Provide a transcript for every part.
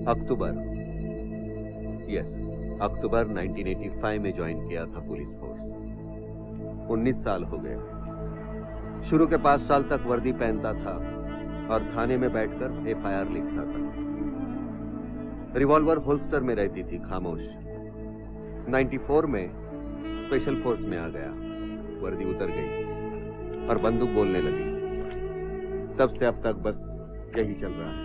अक्टूबर 1985 में ज्वाइन किया था पुलिस फोर्स। 19 साल हो गए। शुरू के 5 साल तक वर्दी पहनता था और थाने में बैठकर FIR लिखता था। रिवॉल्वर होल्स्टर में रहती थी, खामोश। 94 में स्पेशल फोर्स में आ गया, वर्दी उतर गई और बंदूक बोलने लगी। तब से अब तक बस यही चल रहा है।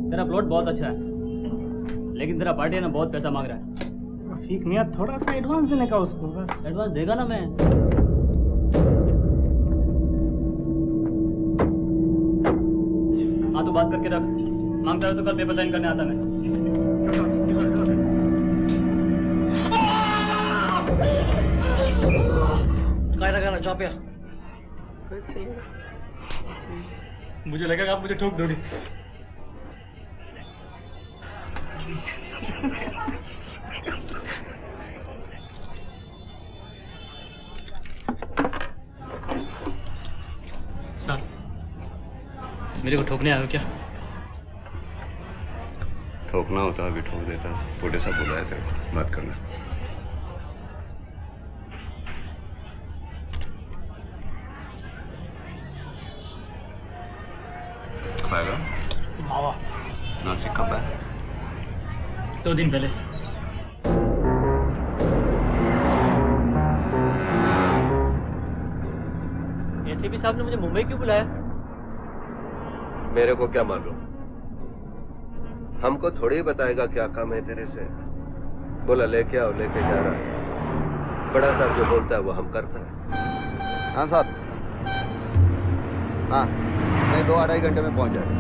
तेरा प्लॉट बहुत अच्छा है, लेकिन तेरा पार्टी ना बहुत पैसा मांग रहा है। रफीक मियां थोड़ा सा एडवांस देने का उसको, बस। एडवांस देगा ना मैं। हाँ, तू बात करके रख। मांगता है तो कल पेपर साइन करने आता मैं। काय लगा ना चौपिया? मुझे लगेगा आप मुझे ठोक दोगे। सर, मेरे को ठोकने आए हो क्या? ठोकना होता अभी ठोक देता। छोटे सा बुलाया तेरे को, बात करना। खाएगा? मावा। नासिक कब है? 2 दिन पहले। एसीपी साहब ने मुझे मुंबई क्यों बुलाया? मेरे को क्या मालूम, हमको थोड़ी ही बताएगा क्या काम है तेरे से। बोला लेके आओ, लेके जा रहा है। बड़ा साहब जो बोलता है वो हम करता है। हाँ साहब, हाँ, नहीं 2-2.5 घंटे में पहुंच जाएगा।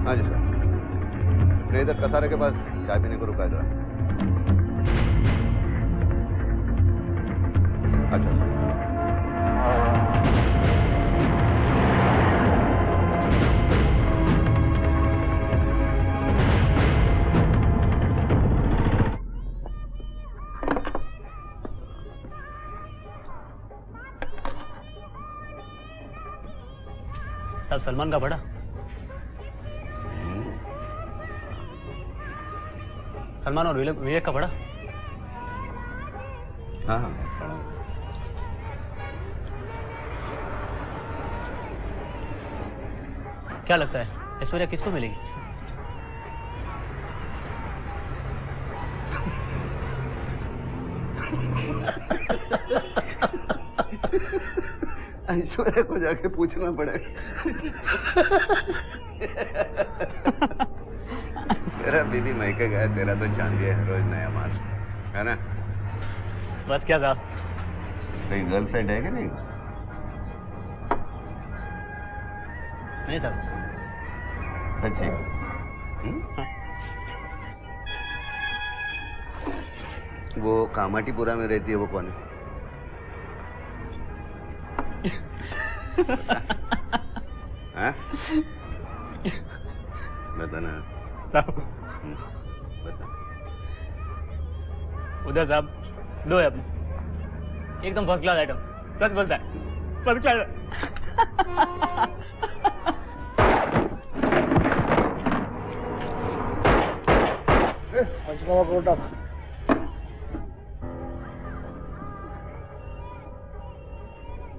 हाँ जी सर। नहीं इधर कसारे के पास चाय पीने को रुका है। अच्छा सर। साहब, सलमान का बड़ा। सलमान और विवेक का बड़ा। हाँ हाँ। क्या लगता है ऐश्वर्या किसको मिलेगी? ऐश्वर्या को जाके पूछना पड़ेगा। तेरा बीबी मैके गया, तेरा तो चांदी है रोज नया माल, है ना? बस क्या साहब? कोई गर्लफ्रेंड है कि नहीं? नहीं साहब। सच्ची? वो कामाटीपुरा में रहती है, वो कौन है? हाँ? बताना साहब। बता। उधर साहब 2 है अपने, एकदम फर्स्ट क्लास आइटम। सच बोलता है, फर्स्ट क्लास।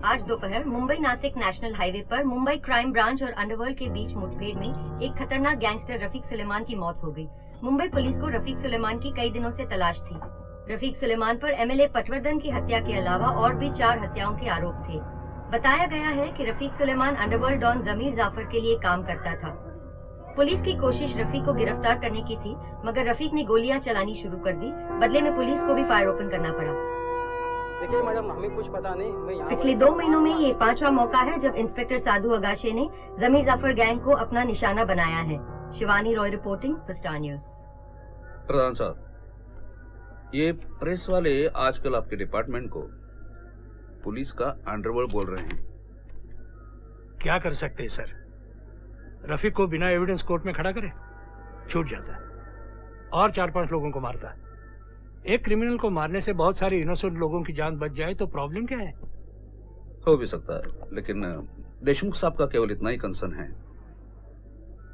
आज दोपहर मुंबई नासिक नेशनल हाईवे पर मुंबई क्राइम ब्रांच और अंडरवर्ल्ड के बीच मुठभेड़ में एक खतरनाक गैंगस्टर रफीक सुलेमान की मौत हो गई। मुंबई पुलिस को रफीक सुलेमान की कई दिनों से तलाश थी। रफीक सुलेमान पर MLA पटवर्धन की हत्या के अलावा और भी 4 हत्याओं के आरोप थे। बताया गया है कि रफीक सुलेमान अंडरवर्ल्ड डॉन जमीर जाफर के लिए काम करता था। पुलिस की कोशिश रफीक को गिरफ्तार करने की थी, मगर रफीक ने गोलियां चलानी शुरू कर दी। बदले में पुलिस को भी फायर ओपन करना पड़ा। देखिए मैडम, हमें कुछ पता नहीं। मैं यहाँ पिछले 2 महीनों में ये 5वां मौका है जब इंस्पेक्टर साधु अगाशे ने जमीर जाफर गैंग को अपना निशाना बनाया है। Shivani Roy reporting for Star News. प्रधान साहब, ये प्रेस वाले आजकल आपके डिपार्टमेंट को पुलिस का अंडरवर्ल्ड बोल रहे हैं। क्या कर सकते हैं सर? रफीक को बिना एविडेंस कोर्ट में खड़ा करे, छूट जाता है और 4-5 लोगों को मारता है। एक क्रिमिनल को मारने से बहुत सारे इनोसेंट लोगों की जान बच जाए तो प्रॉब्लम क्या है? हो भी सकता है, लेकिन देशमुख साहब का केवल इतना ही कंसर्न है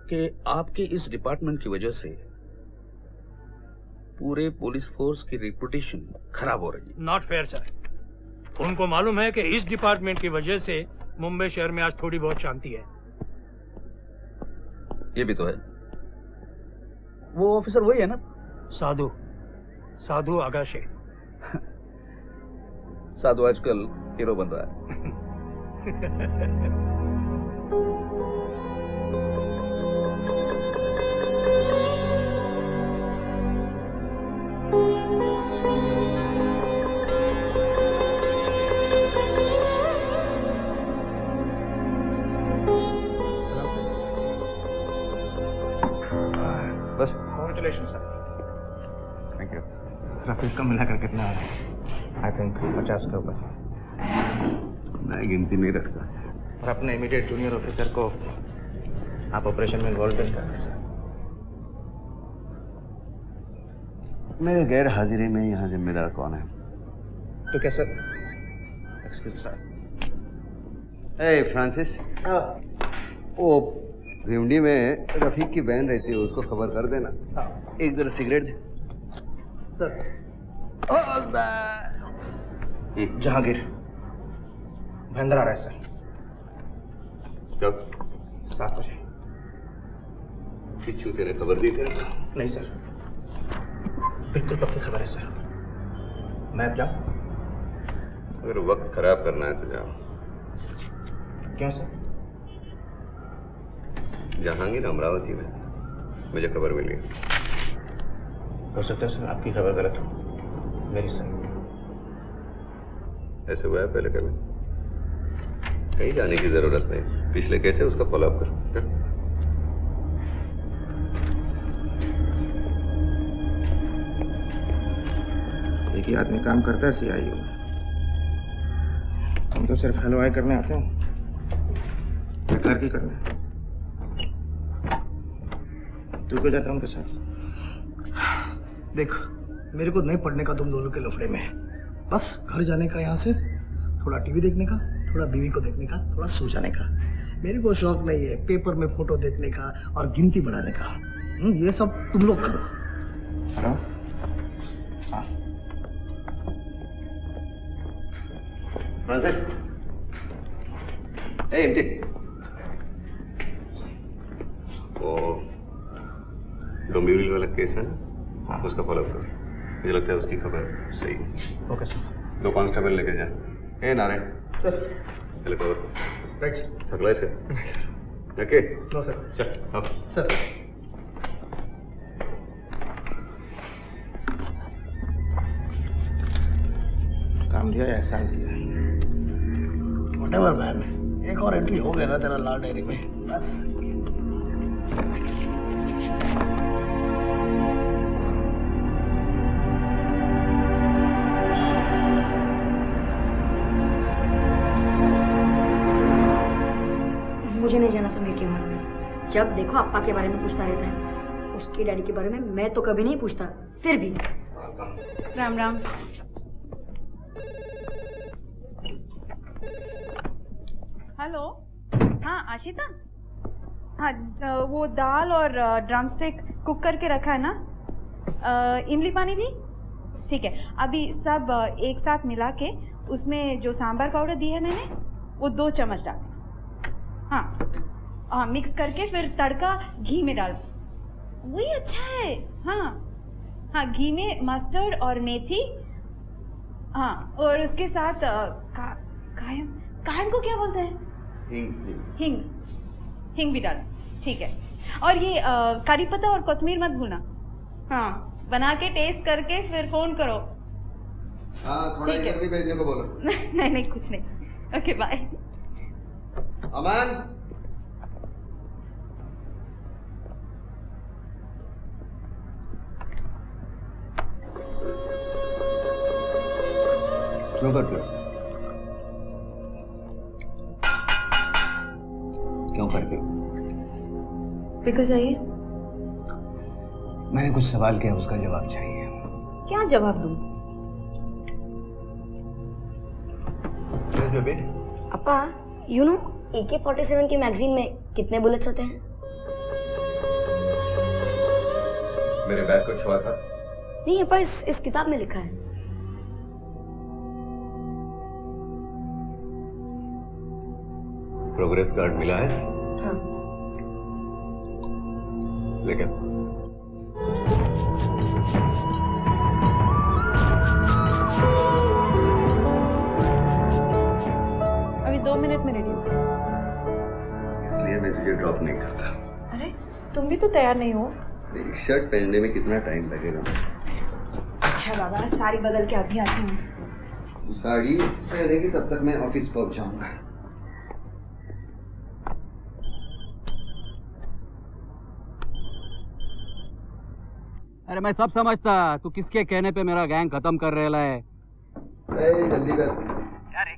कि आपके इस डिपार्टमेंट की वजह से पूरे पुलिस फोर्स की रेपुटेशन खराब हो रही है। Not fair sir. उनको मालूम है कि इस डिपार्टमेंट की वजह से मुंबई शहर में आज थोड़ी बहुत शांति है। ये भी तो है। वो ऑफिसर वही है ना? साधु आगाशे। साधु आजकल हीरो बन रहा है। बस congratulation sir. Thank you. Rafiq का मिलाकर कितना है? आई थिंक 50 के ऊपर। मैं गिनती नहीं रखता। और अपने इमीडिएट जूनियर ऑफिसर को आप ऑपरेशन में इन्वॉल्व नहीं करते सर। मेरे गैर हाजिरी में यहाँ जिम्मेदार कौन है? तो क्या सर? Excuse sir. ए फ्रांसिस, वो भिवंडी में रफीक की बहन रहती है, उसको खबर कर देना। एक जरा सिगरेट दे सर। जहांगीर महेंद्र आ रहा है सर। कब? 7 बजे। पिछू तेरे खबर दी तेरे को? नहीं सर, बिल्कुल पक्की खबर है सर। मैं अब जाऊं? अगर वक्त खराब करना है तो जाओ। क्यों सर? जहांगीर अमरावती में, मुझे खबर मिली। हो सकता है सर आपकी खबर गलत हो, मेरी सही। ऐसे हुआ है पहले कभी? कहीं जाने की जरूरत नहीं, पिछले कैसे उसका फॉलोअप करो। एक ही आदमी काम करता है सीआईयू में। हम तो सिर्फ हलवाई करने आते हैं, क्लर्की करने। तू क्यों जाता है उनके साथ? देख, मेरे को नहीं पढ़ने का तुम दोनों के लफड़े में है। बस घर जाने का, यहाँ से थोड़ा टीवी देखने का, थोड़ा बीवी को देखने का, थोड़ा सो जाने का। मेरे को शौक नहीं है पेपर में फोटो देखने का और गिनती बढ़ाने का। ये सब तुम लोग करो। हेलो? हाँ। Francis, empty. वो डोंबिवली वाला केस है ना, उसका फॉलोअप करो। मुझे लगता है उसकी खबर सही है। Okay sir. 2 कांस्टेबल लेके जा। ए नारायण, सर। चले कवर। Right sir. थकला से ओके? No sir. चल अब सर। काम दिया या एहसान किया? व्हाटएवर मैन, एक और एंट्री हो गया ना तेरा लॉ डायरी में, बस। मुझे नहीं जाना समीर के घर में। जब देखो अप्पा के बारे में पूछता रहता है। उसके डैडी के बारे में मैं तो कभी नहीं पूछता, फिर भी। राम राम। हेलो, हाँ आशिता। हाँ, वो दाल और ड्रम स्टिक कुक करके रखा है ना? इमली पानी भी ठीक है। अभी सब एक साथ मिला के उसमें जो सांभर पाउडर दी है मैंने, वो 2 चम्मच डाल। हाँ, मिक्स करके फिर तड़का घी में डाल। वही अच्छा है। हाँ, घी में मस्टर्ड और मेथी। हाँ, और उसके साथ कायम को क्या बोलते हैं? हिंग भी डाल। ठीक है। और ये करी पत्ता और कोतमीर मत भूलना। हाँ, बना के टेस्ट करके फिर फोन करो। हाँ, थोड़ा इधर भी भेजने को बोलो। नहीं कुछ नहीं। Okay bye. अमन, क्यों करते हो? लो करके। पिकल चाहिए? मैंने कुछ सवाल किया, उसका जवाब चाहिए। क्या जवाब दूं? बेबी, अपा, यू नो AK-47 की मैगजीन में कितने बुलेट्स होते हैं? मेरे बैग को छुआ था? नहीं अपा, इस किताब में लिखा है। प्रोग्रेस कार्ड मिला है? हाँ। लेकिन अभी 2 मिनट में रेडी हो। इसलिए मैं तुझे ड्रॉप नहीं करता। अरे तुम भी तो तैयार नहीं हो। मेरी शर्ट पहनने में कितना टाइम लगेगा? अच्छा बाबा, साड़ी बदल के अभी आती हूँ। तू साड़ी पहनेगी तब तक मैं ऑफिस पहुंच जाऊंगा। अरे मैं सब समझता, तू किसके कहने पे मेरा गैंग खत्म कर रहा है। जल्दी कर। क्या रे,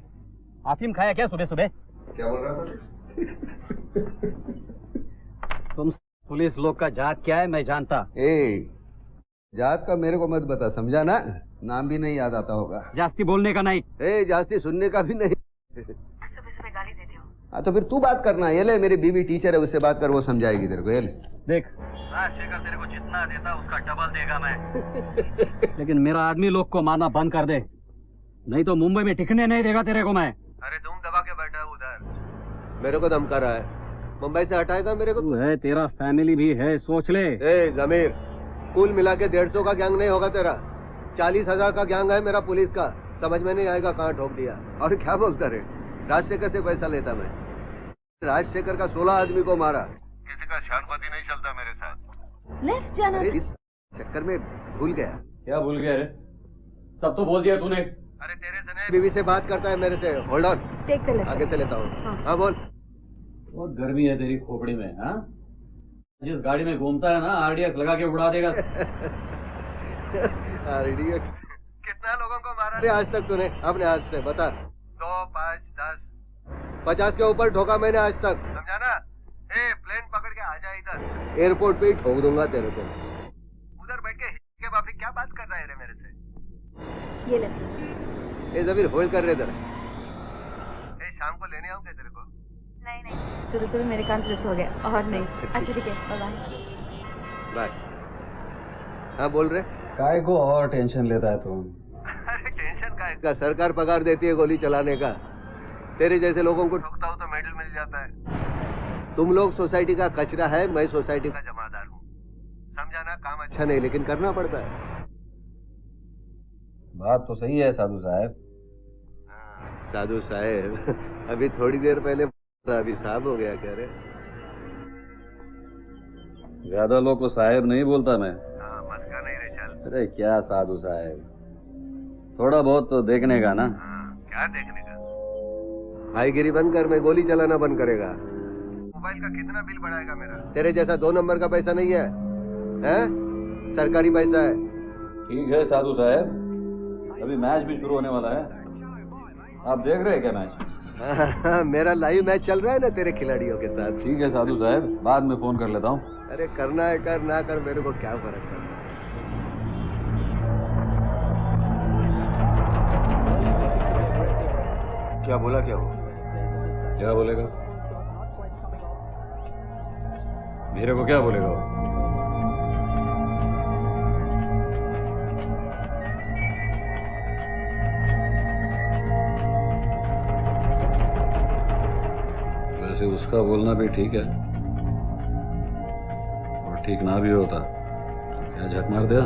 अफीम खाया क्या सुबह सुबह? क्या बोल रहा था? तुम पुलिस लोग का जात क्या है मैं जानता। जात का मेरे को मत बता, समझा ना? नाम भी नहीं याद आता होगा। जास्ती बोलने का नहीं। जास्ती सुनने का भी नहीं। सुबह सुबह गाली देते हो। हाँ तो फिर तू बात करना। ये ले, मेरी बीवी टीचर है, उससे बात कर, वो समझाएगी तेरे को। ये ले। देख, राजशेखर तेरे को जितना देता उसका डबल देगा मैं। लेकिन मेरा आदमी लोग को मारना बंद कर दे, नहीं तो मुंबई में टिकने नहीं देगा तेरे को मैं। अरे तुम दबा के बैठा है उधर, मेरे को धमका रहा है। मुंबई से हटाएगा मेरे को? तू है, तेरा फैमिली भी है, सोच ले। जमीर, कुल मिला के 150 का गैंग नहीं होगा तेरा, 40,000 का गैंग है मेरा पुलिस का। समझ में नहीं आएगा कहाँ ठोक दिया। और क्या बोलता रे, राजशेखर से पैसा लेता मैं। राजशेखर का 16 आदमी को मारा। किसी का शानपति नहीं चलता मेरे साथ। लेफ्ट जाना। इस चक्कर में भूल गया। क्या भूल गया रे? सब तो बोल दिया तूने। अरे तेरे से नहीं, बीवी से बात करता है मेरे से। होल्ड ऑन, आगे से लेता हूँ। हाँ बोल। बहुत गर्मी है तेरी खोपड़ी में। हाँ, जिस गाड़ी में घूमता है ना, RDX लगा के उड़ा देगा। RDX कितना लोगों को मारा रे आज तक तूने अपने हाथ से? बता। 2, 5, 10, 50 के ऊपर ठोका मैंने आज तक, समझा ना? प्लेन पकड़ के आ जा इधर, एयरपोर्ट पे ही ठोक दूंगा तेरे को। उधर बैठ के बापी क्या बात कर रहा है रे मेरे से? ये ले। जमीर होल्ड कर रहे इधर। शाम को लेने आऊँ क्या तेरे को? नहीं, सुबह सुबह मेरे कान तृप्त हो गया और नहीं। अच्छा ठीक है, बाय बाय। हाँ बोल रहे? काय को और टेंशन लेता है तुम? अरे टेंशन का सरकार पगार देती है गोली चलाने का। तेरे जैसे लोगों को ठोकता हूँ तो मेडल मिल जाता है। तुम लोग सोसाइटी का कचरा है, मैं सोसाइटी का जमादार हूँ। समझा ना? काम अच्छा नहीं लेकिन करना पड़ता है। बात तो सही है साधु साहब। साधु साहब अभी थोड़ी देर पहले अभी साहब हो गया क्या रे? ज्यादा लोग को साहब नहीं बोलता मैं। मस्का नहीं रे चल। अरे क्या साधु साहब, थोड़ा बहुत तो देखने का ना। क्या देखने का? भाईगिरी बंद कर, मैं गोली चलाना बंद करेगा। मोबाइल का कितना बिल बढ़ाएगा मेरा? तेरे जैसा 2 नंबर का पैसा नहीं है, हैं? सरकारी पैसा है। ठीक है साधु साहब, अभी मैच भी शुरू होने वाला है। आप देख रहे हैं क्या मैच? मेरा लाइव मैच चल रहा है ना तेरे खिलाड़ियों के साथ। ठीक है साधु साहब, बाद में फोन कर लेता हूँ। अरे करना है कर, ना कर, मेरे को क्या फर्क पड़ता है। क्या बोला? क्या हो? क्या बोलेगा? मेरे को क्या बोलेगा वो? वैसे उसका बोलना भी ठीक है, और ठीक ना भी होता क्या झक मार दिया?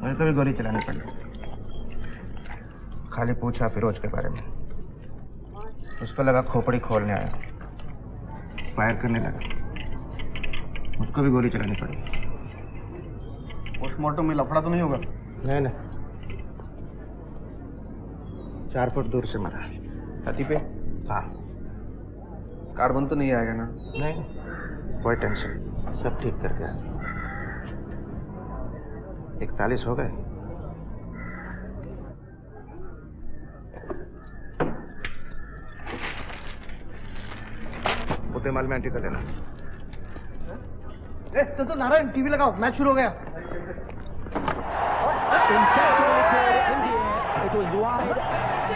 मेरे को भी गोली चलानी पड़ी। खाली पूछा फिरोज के बारे में, उसको लगा खोपड़ी खोलने आया, फायर करने लगा। उसको भी गोली चलानी पड़ी। पोस्टमार्टम में लफड़ा तो नहीं होगा? नहीं, 4 फुट दूर से मरा। छाती पे? हाँ। कार्बन तो नहीं आएगा ना? नहीं, कोई टेंशन, सब ठीक कर गया। 41 हो गए। उतरते माल में एंट्री कर लेना। चल नारायण टीवी लगाओ, मैच शुरू हो गया। It was wide.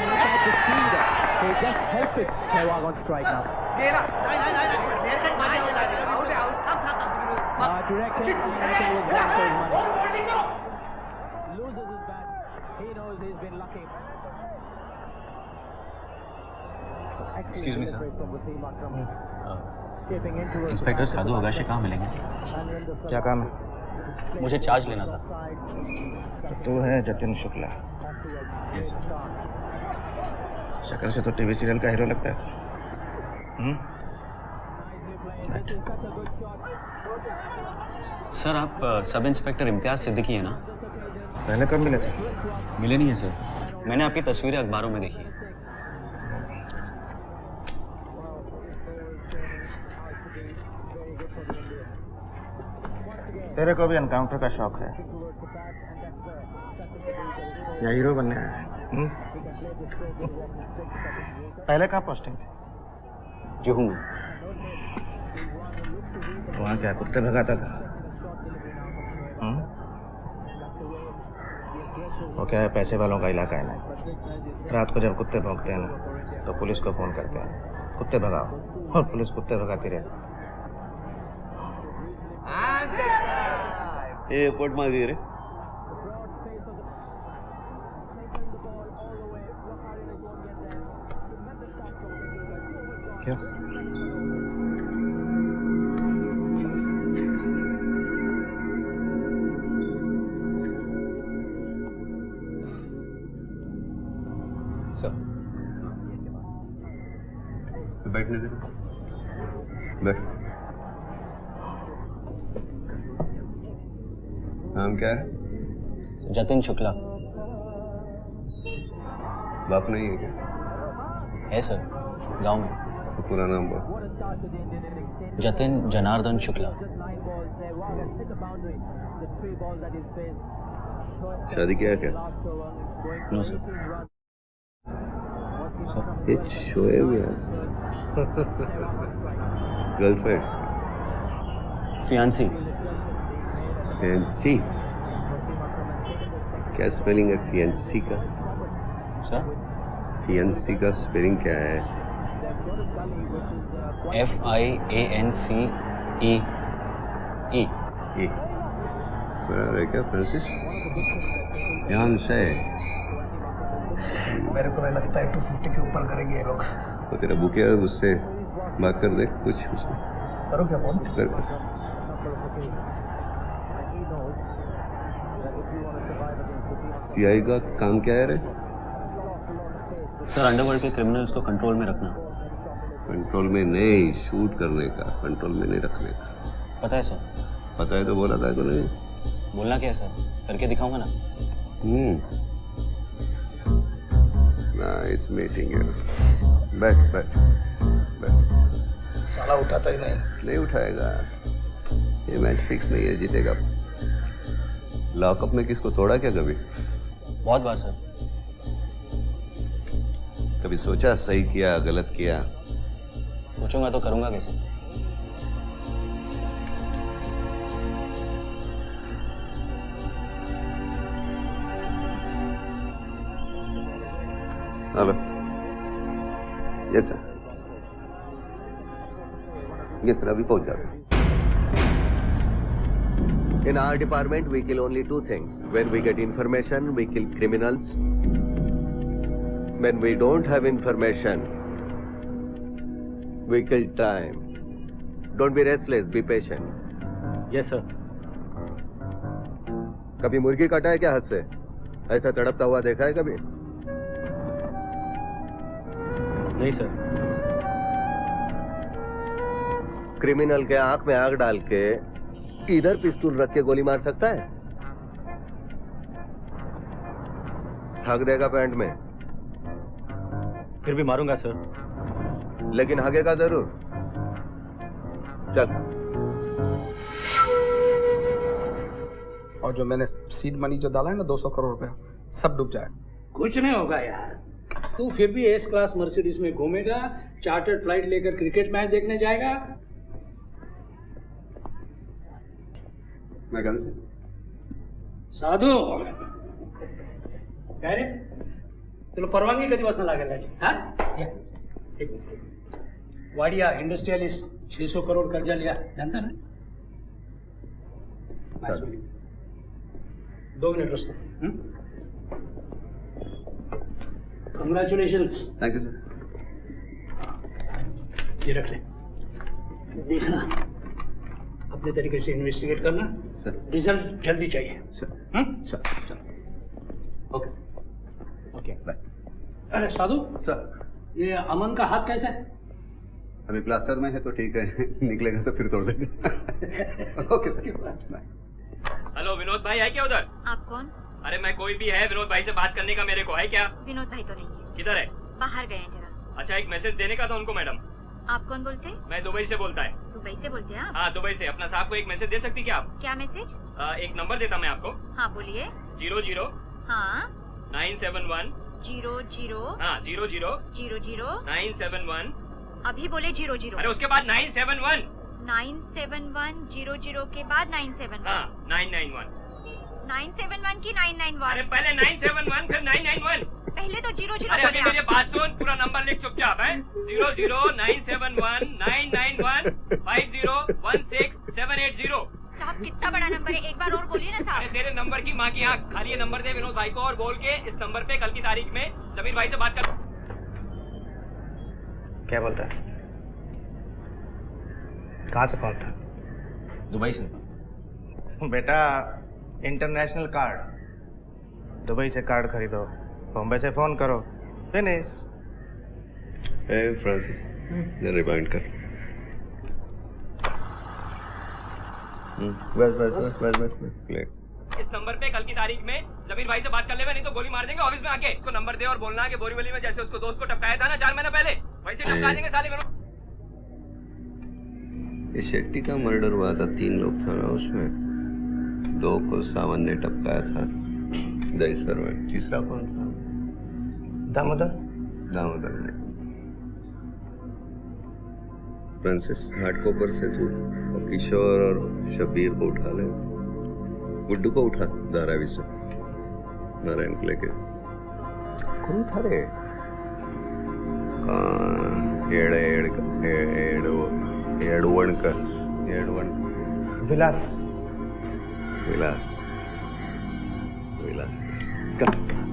Inside the speed. They just helped it. Sehwag on strike now. Directed and was gone for his money. Loses his bat. He knows he's been lucky. Excuse me, sir. Inspector Sadhu Agashi कहाँ मिलेंगे? क्या काम है? मुझे charge लेना था। तू है जतिन शुक्ला? Yes sir. शक्ल से तो टीवी सीरियल का हीरो लगता है। सर आप सब इंस्पेक्टर इम्तियाज सिद्दीकी है ना? पहले कब मिले थे? मिले नहीं है सर, मैंने आपकी तस्वीरें अखबारों में देखी है। तेरे को भी एनकाउंटर का शौक है या हीरो बनने आया है? पहले कहाँ पोस्टिंग थी? जुहू में। वहाँ क्या कुत्ते भगाता था? वो क्या है, पैसे वालों का इलाका है ना। रात को जब कुत्ते भौंकते हैं ना तो पुलिस को फोन करते हैं, कुत्ते भगाओ, और पुलिस कुत्ते भगाती रहती। एयरपोर्ट में गए रे। क्या? सर बैठने दे। बैठ। नाम क्या है? जतिन शुक्ला। बाप नहीं है क्या? है सर, गांव में। तो पूरा नाम बोल। जतिन जनार्दन शुक्ला। शादी किया क्या? No sir. ये शोएब यार। गर्लफ्रेंड? फियांसी। फियांसी? क्या स्पेलिंग है फियांसी का? सर? फियांसी का स्पेलिंग क्या है? FIANCE। बराबर है क्या फ्रांसिस? ध्यान से। मेरे को नहीं लगता है 250 के ऊपर करेंगे ये लोग। तो तेरा बुकिया है, उससे बात कर दे कुछ उसमें। करो क्या फोन? कर। सीआई का काम क्या है रे? सर अंडरवर्ल्ड के क्रिमिनल्स को कंट्रोल में रखना। कंट्रोल में नहीं, शूट करने का, कंट्रोल में नहीं रखने का। पता है सर। पता है तो बोला था तो नहीं। बोलना क्या है सर, करके दिखाऊंगा ना। नाइस मीटिंग है। बैठ बैठ बैठ। साला उठाता ही नहीं उठाएगा। ये मैच फिक्स नहीं है, जीतेगा। लॉकअप में किसको तोड़ा क्या कभी? बहुत बार सर। कभी सोचा सही किया गलत किया? सोचूंगा तो करूंगा कैसे? Hello. Yes sir. Yes sir, अभी पहुंच जाते। In our department, we kill only two things. When we get information, we kill criminals. When we don't have information, we kill time. Don't be restless, be patient. Yes, sir. कभी मुर्गी काटा है क्या हाथ से? ऐसा तड़पता हुआ देखा है कभी? नहीं सर। क्रिमिनल के आंख में आग डाल के इधर पिस्तौल रख के गोली मार सकता है? हक देगा पैंट में। फिर भी मारूंगा सर। लेकिन हगेगा जरूर। चल। और जो मैंने सीड मनी जो डाला है ना 200 करोड़ रुपया, सब डूब जाए। कुछ नहीं होगा यार, तू फिर भी एस क्लास मर्सिडीज में घूमेगा चार्टर्ड फ्लाइट लेकर क्रिकेट मैच देखने जाएगा? मैं घर से। साधू काय रे, तुला परवानगी कधीपासून लागेल याची? हा या, एक मिनिट. वाडिया इंडस्ट्रियलिस्ट 600 करोड़ कर्जा लिया, जानता ना? 2 मिनट दोस्तों. कंग्रेचुलेशंस. Thank you sir. ये रख ले, देखना अपने तरीके से इन्वेस्टिगेट करना. सर. रिजल्ट जल्दी चाहिए. Sir. Sir. Okay okay bye. अरे साधु सर, ये अमन का हाथ कैसा है? अभी प्लास्टर में है तो ठीक है, निकलेगा तो फिर तोड़ देगा. Okay sir. हेलो विनोद भाई, है क्या उधर? आप कौन? अरे मैं कोई भी है, विनोद भाई से बात करने का मेरे को है क्या? विनोद भाई तो नहीं है. किधर है? बाहर गए हैं जरा. अच्छा, एक मैसेज देने का था उनको मैडम. आप कौन बोलते हैं? मैं दुबई से बोलता है. दुबई से बोलते हैं आप? हाँ दुबई से. अपना साहब को एक मैसेज दे सकती क्या आप? क्या मैसेज? एक नंबर देता मैं आपको. हाँ बोलिए. 00 हाँ 971 00 हाँ 00 00 971. अभी बोले 00. अरे उसके बाद 971. 971 00 के बाद 971. हाँ 991. 971 की 991. अरे पहले 971 फिर 991. पहले तो 00. अरे अभी मेरी बात सुन, पूरा नंबर लिख चुपचाप है. 00 971 991 50 16 780. साहब कितना बड़ा नंबर है, एक बार और बोलिए ना साहब. अरे तेरे नंबर की माँ की आँख. खाली ये नंबर दे विनोद भाई को और बोल के इस नंबर पे कल की तारीख में जमीर भाई से बात कर. क्या बोलता है? कहाँ से कॉल था? दुबई से. बेटा इंटरनेशनल कार्ड, दुबई से कार्ड खरीदो, बॉम्बे से फोन करो, फिनिश. ए फ्रांसिस, ये रिमाइंड कर. बस बस बस बस बस बस क्लिक. इस नंबर पे कल की तारीख में जमीर भाई से बात कर लेगा, नहीं तो गोली मार देंगे ऑफिस में आके. उसको नंबर दे और बोलना कि बोरीवली में जैसे उसको दोस्त को टपकाया था ना 4 महीने पहले, वैसे टपका देंगे साले. ये शेट्टी का मर्डर हुआ था, 3 लोग था ना उसमें. 2 को सावन ने टपकाया था, दही सर्वेंट. तीसरा कौन था? दामोदर. दामोदर ने. फ्रांसिस, हार्डकॉपर से तू और किशोर और शबीर को उठा ले. गुड्डू को उठा धारावी से, नारायण को लेके. कौन था रे? एडवणकर. विलास. विलास. विलास.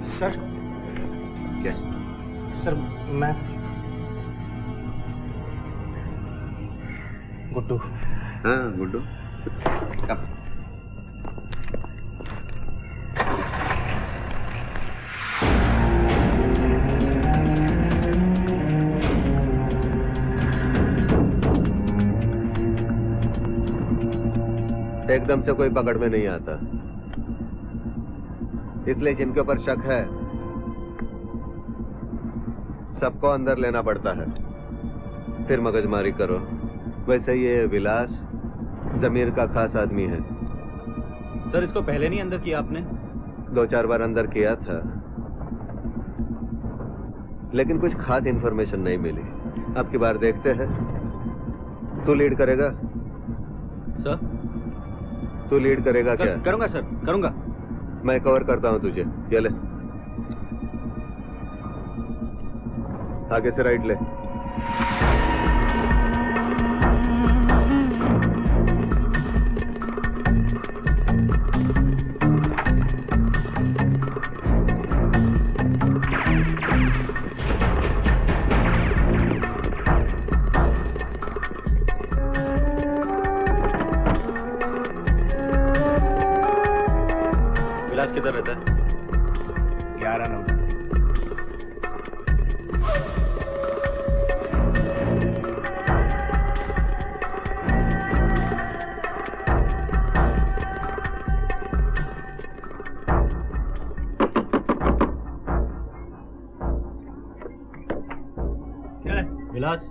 सर. क्या? सर मैं गुड्डू. हाँ गुड्डू. कब? एकदम से कोई पकड़ में नहीं आता, इसलिए जिनके ऊपर शक है सबको अंदर लेना पड़ता है, फिर मगजमारी करो. वैसे ये विलास जमीर का खास आदमी है. सर इसको पहले नहीं अंदर किया आपने? 2-4 बार अंदर किया था, लेकिन कुछ खास इंफॉर्मेशन नहीं मिली. अब की बार देखते हैं. तू लीड करेगा? सर तू लीड करेगा क्या? करूंगा सर, करूंगा. मैं कवर करता हूं तुझे. ये ले, आगे से राइट ले. विलास किधर रहता है? 11 नंबर. विलास.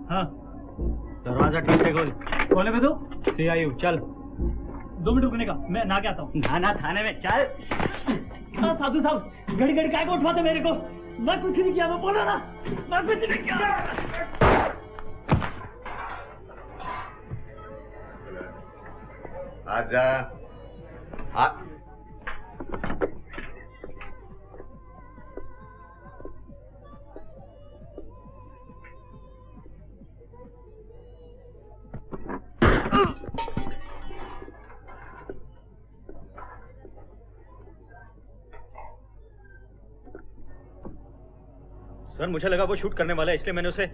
हाँ दरवाजा ठीक से खोल. कौन है तू? CIU. चल 2 मिनट रुकने का, मैं नहा के आता हूँ. थाना थाने में चल. हाँ साधु साहब, घड़ी घड़ी काय को उठवाते मेरे को? मैं कुछ नहीं किया, मैं बोला ना, मैं कुछ नहीं किया। आजा। सर मुझे लगा वो शूट करने वाला है, इसलिए मैंने उसे।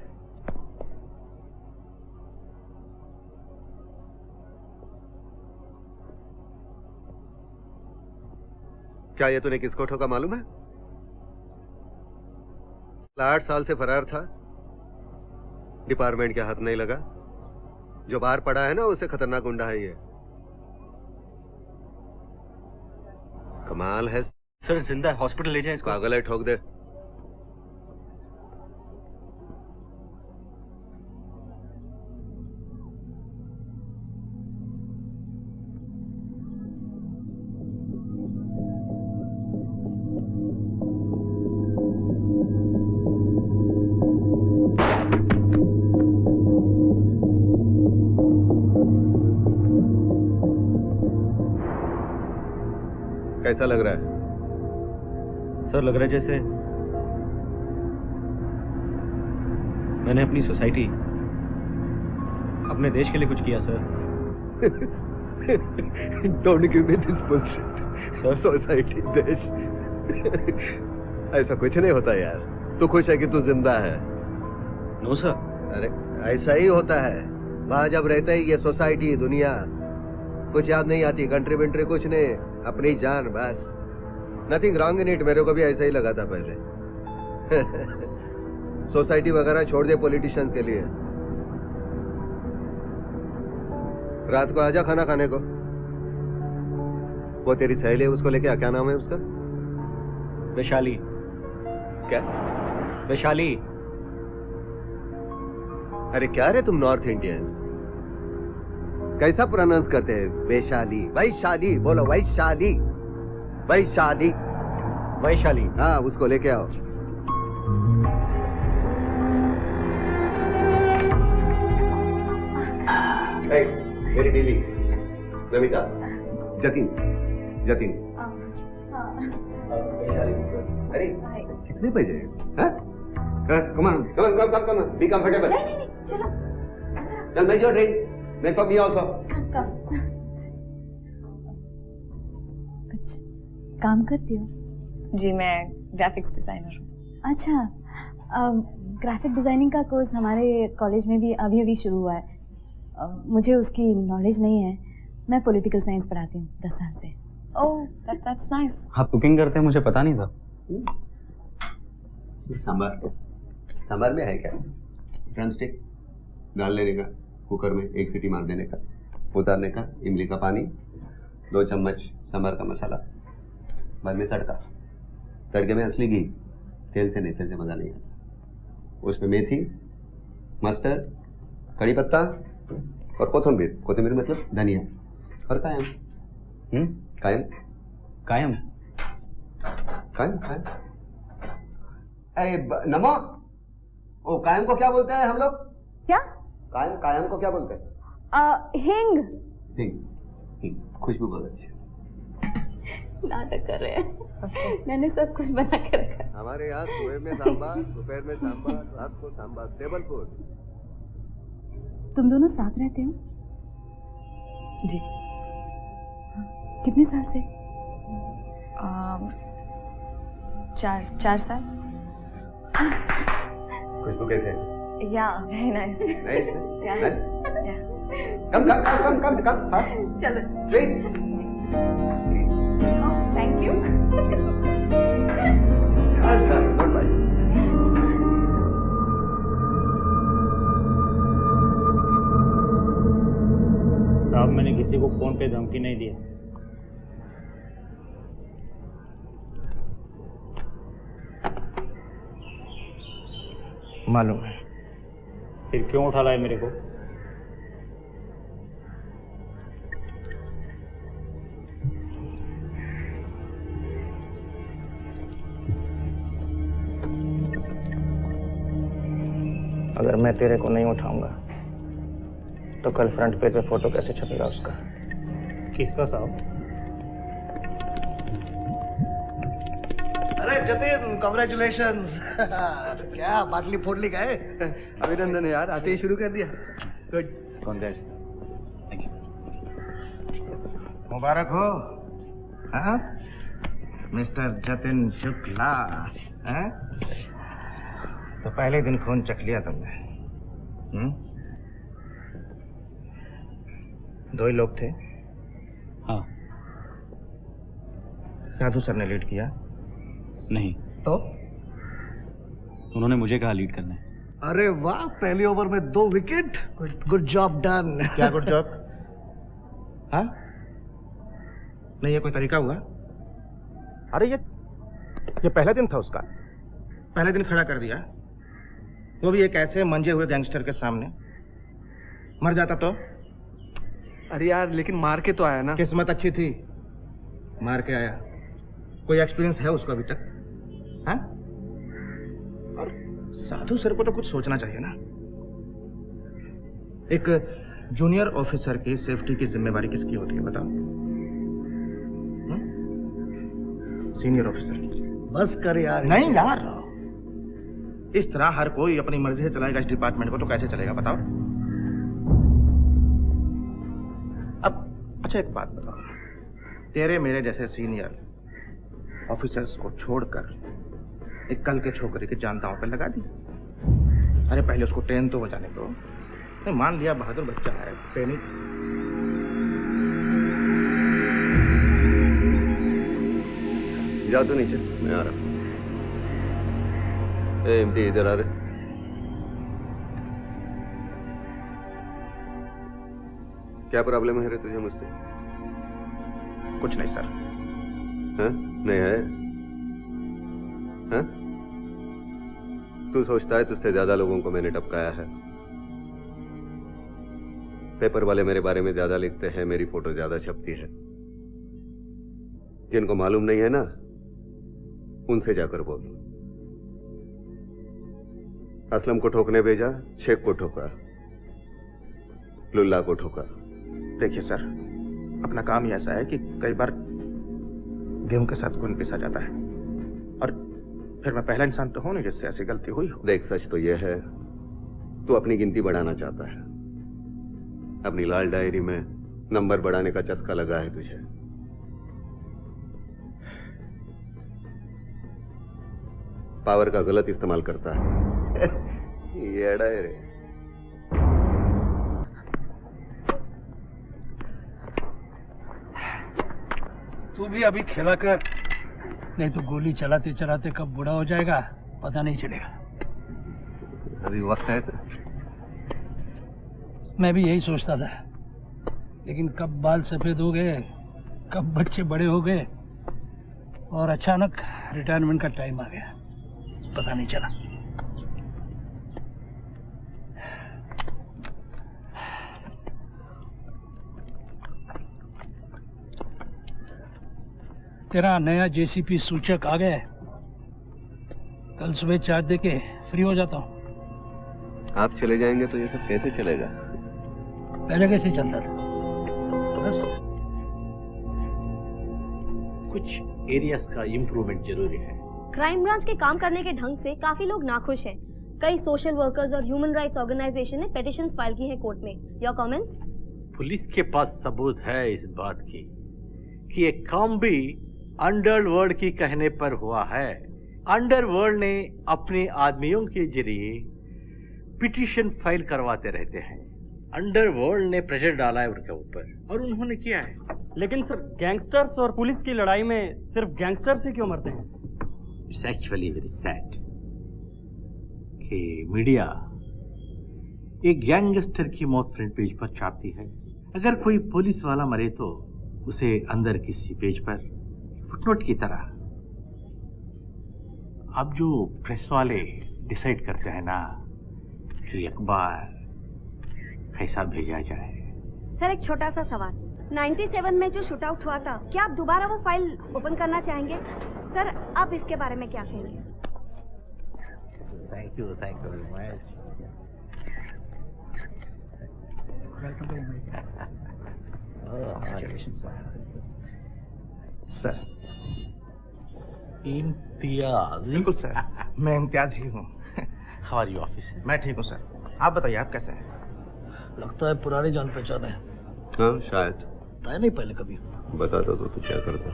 क्या ये तूने किसको ठोका मालूम है? 8 साल से फरार था, डिपार्टमेंट के हाथ नहीं लगा। जो बाहर पड़ा है ना, उससे खतरनाक गुंडा है ये। कमाल है। सर जिंदा है, हॉस्पिटल ले जाएं इसको। पागल है, ठोक दे। कैसा लग रहा है? सर लग रहा है जैसे मैंने अपनी सोसाइटी, अपने देश के लिए कुछ किया sir. Don't give me this bullshit. Sir society, देश, ऐसा कुछ नहीं होता यार। तू खुश है कि तू जिंदा है? No sir. अरे ऐसा ही होता है। वहां जब रहता ही ये सोसाइटी, दुनिया कुछ याद नहीं आती, कंट्री विंट्री कुछ नहीं, अपनी जान बस। Nothing wrong in it. मेरे को भी ऐसा ही लगा था पहले। सोसाइटी वगैरह छोड़ दे पॉलिटिशियंस के लिए। रात को आजा खाना खाने को। वो तेरी सहेली है, उसको लेके आ, क्या नाम है उसका? वैशाली। क्या? वैशाली। अरे क्या रे तुम नॉर्थ इंडियंस, कैसा प्रोनाउंस करते हैं? वैशाली, वैशाली बोलो, वैशाली, वैशाली, वैशाली। हाँ, उसको लेके आओ। मेरी बीवी नमिता, जतिन, जतिन। अरे कितने बजे? Come on, be comfortable. चल make your drink, make for me also. कुछ काम करती हो? जी मैं ग्राफिक्स डिजाइनर हूँ। अच्छा, ग्राफिक डिजाइनिंग का कोर्स हमारे कॉलेज में भी अभी शुरू हुआ है। मुझे उसकी नॉलेज नहीं है। मैं पॉलिटिकल साइंस पढ़ाती हूँ 10 साल से। ओह, दैट्स नाइस। आप कुकिंग करते हैं, मुझे पता नहीं था। सांभर में है क्या? ड्रमस्टिक डाल लेने का, कुकर में 1 सीटी मार देने का, उतारने का, इमली का पानी, 2 चम्मच सांभर का मसाला, बाद में तड़का। तड़के में असली घी, तेल से नहीं, तेल से मजा नहीं आता। उसमें मेथी, मस्टर्ड, कड़ी पत्ता और कोथिंबीर। कोथिंबीर मतलब धनिया और कायम। कायम कायम कायम कायम। नमो, ओ कायम को क्या बोलते हैं हम लोग? क्या? कायम, कायम को क्या बोलते हैं? हिंग। हिंग, हिंग, खुशबू बहुत अच्छी। नाटक कर रहे हैं। मैंने सब कुछ बना के रखा। हमारे यहाँ सुबह में सांभर, दोपहर में सांभर, रात को सांभर, टेबल फूड। तुम दोनों साथ रहते हो? जी। कितने साल से? 4 साल। खुशबू कैसे? या वेरी नाइस। कम। चलो please. Thank you. Good bye. साहब मैंने किसी को फोन पे धमकी नहीं दी। मालूम है। फिर क्यों उठा लाए मेरे को? अगर मैं तेरे को नहीं उठाऊंगा तो कल फ्रंट पेज पे फोटो कैसे छपेगा उसका? किसका साहब? अरे जतिन, कॉन्ग्रेचुलेशंस। क्या बाटली फोड़ली गए? अभिनंदन यार, आते ही शुरू कर दिया। गुड, कांग्रेस। मुबारक हो, हाँ? मिस्टर जतिन शुक्ला, हाँ? तो पहले दिन खून चख लिया तुमने। दो ही लोग थे? हाँ। साधु सर ने लीड किया? नहीं। तो उन्होंने मुझे कहा लीड करने। अरे वाह, पहली ओवर में 2 विकेट। Good job done. क्या गुड जॉब? हाँ? नहीं, ये कोई तरीका हुआ? अरे ये पहला दिन था उसका। पहले दिन खड़ा कर दिया, वो भी एक ऐसे मंजे हुए गैंगस्टर के सामने। मर जाता तो? अरे यार, लेकिन मार के तो आया ना। किस्मत अच्छी थी, मार के आया। कोई एक्सपीरियंस है उसको अभी तक? हाँ? और साधु सर को तो कुछ सोचना चाहिए ना। एक जूनियर ऑफिसर की सेफ्टी की जिम्मेवारी किसकी होती है बताओ? सीनियर ऑफिसर की। बस कर यार। नहीं यार, इस तरह हर कोई अपनी मर्जी से चलाएगा इस डिपार्टमेंट को तो कैसे चलेगा बताओ? अब अच्छा एक बात बताओ, तेरे मेरे जैसे सीनियर ऑफिसर्स को छोड़कर एक कल के छोकरे की जान दांव पे लगा दी। अरे पहले उसको ट्रेन तो बजाने दो। नहीं, मान लिया बहादुर बच्चा है, ट्रेनिंग। जा तो नीचे, मैं आ रहा हूँ। इम्ति इधर आ रहे। क्या प्रॉब्लम है रे तुझे मुझसे? कुछ नहीं सर। हाँ? नहीं है? हाँ? तू सोचता है तुझसे ज्यादा लोगों को मैंने टपकाया है। पेपर वाले मेरे बारे में ज्यादा लिखते हैं, मेरी फोटो ज्यादा छपती है। जिनको मालूम नहीं है ना, उनसे जाकर बोल। असलम को ठोकने भेजा, शेख को ठोका, लुल्ला को ठोका। देखिए सर, अपना काम ही ऐसा है कि कई बार गेहूं के साथ खून पिसा जाता है, और फिर मैं पहला इंसान तो हूं नहीं जिससे ऐसी गलती हुई हो। देख, सच तो यह है, तू अपनी गिनती बढ़ाना चाहता है। अपनी लाल डायरी में नंबर बढ़ाने का चस्का लगा है तुझे। पावर का गलत इस्तेमाल करता है। ये रे। तू भी अभी खेला कर, नहीं तो गोली चलाते चलाते कब बूढ़ा हो जाएगा पता नहीं चलेगा। अभी वक्त है सर। मैं भी यही सोचता था, लेकिन कब बाल सफेद हो गए, कब बच्चे बड़े हो गए, और अचानक रिटायरमेंट का टाइम आ गया, पता नहीं चला। तेरा नया जेसीपी सूचक आ गया है। कल सुबह 4 देके फ्री हो जाता हूँ। आप चले जाएंगे तो ये सब कैसे चलेगा? पहले कैसे चलता था? बस कुछ एरियाज का इम्प्रूवमेंट जरूरी है। क्राइम ब्रांच के काम करने के ढंग से काफी लोग नाखुश हैं। कई सोशल वर्कर्स और ह्यूमन राइट्स ऑर्गेनाइजेशन ने पिटीशंस फाइल की हैं कोर्ट में। Your comments? पुलिस के पास सबूत है इस बात की कि ये काम भी अंडरवर्ल्ड की कहने पर हुआ है। अंडरवर्ल्ड ने अपने आदमियों के जरिए पिटीशन फाइल करवाते रहते हैं। अंडरवर्ल्ड ने प्रेशर डाला है उनके ऊपर, और उन्होंने किया है। लेकिन सर, गैंगस्टर्स और पुलिस की लड़ाई में सिर्फ गैंगस्टर्स ही क्यों मरते हैं? इट्स एक्चुअली वेरी सैड कि मीडिया एक गैंगस्टर की मौत फ्रंट पेज पर छापती है। अगर कोई पुलिस वाला मरे तो उसे अंदर किसी पेज पर फुटनोट की तरह। अब जो प्रेस वाले डिसाइड करते हैं ना कि अखबार कैसा भेजा जाए। सर, एक छोटा सा सवाल। 97 में जो शूट आउट हुआ था, क्या आप दोबारा वो फाइल ओपन करना चाहेंगे? सर, आप इसके बारे में क्या कहेंगे? Thank you very much. Sir. Imtiaz. बिल्कुल सर, मैं इम्तियाज ही हूँ। हमारी ऑफिस है। मैं ठीक हूँ सर, आप बताइए आप कैसे हैं? लगता है पुरानी जान पहचान है। हाँ शायद। बताया नहीं पहले कभी। बताता तो तू क्या करता,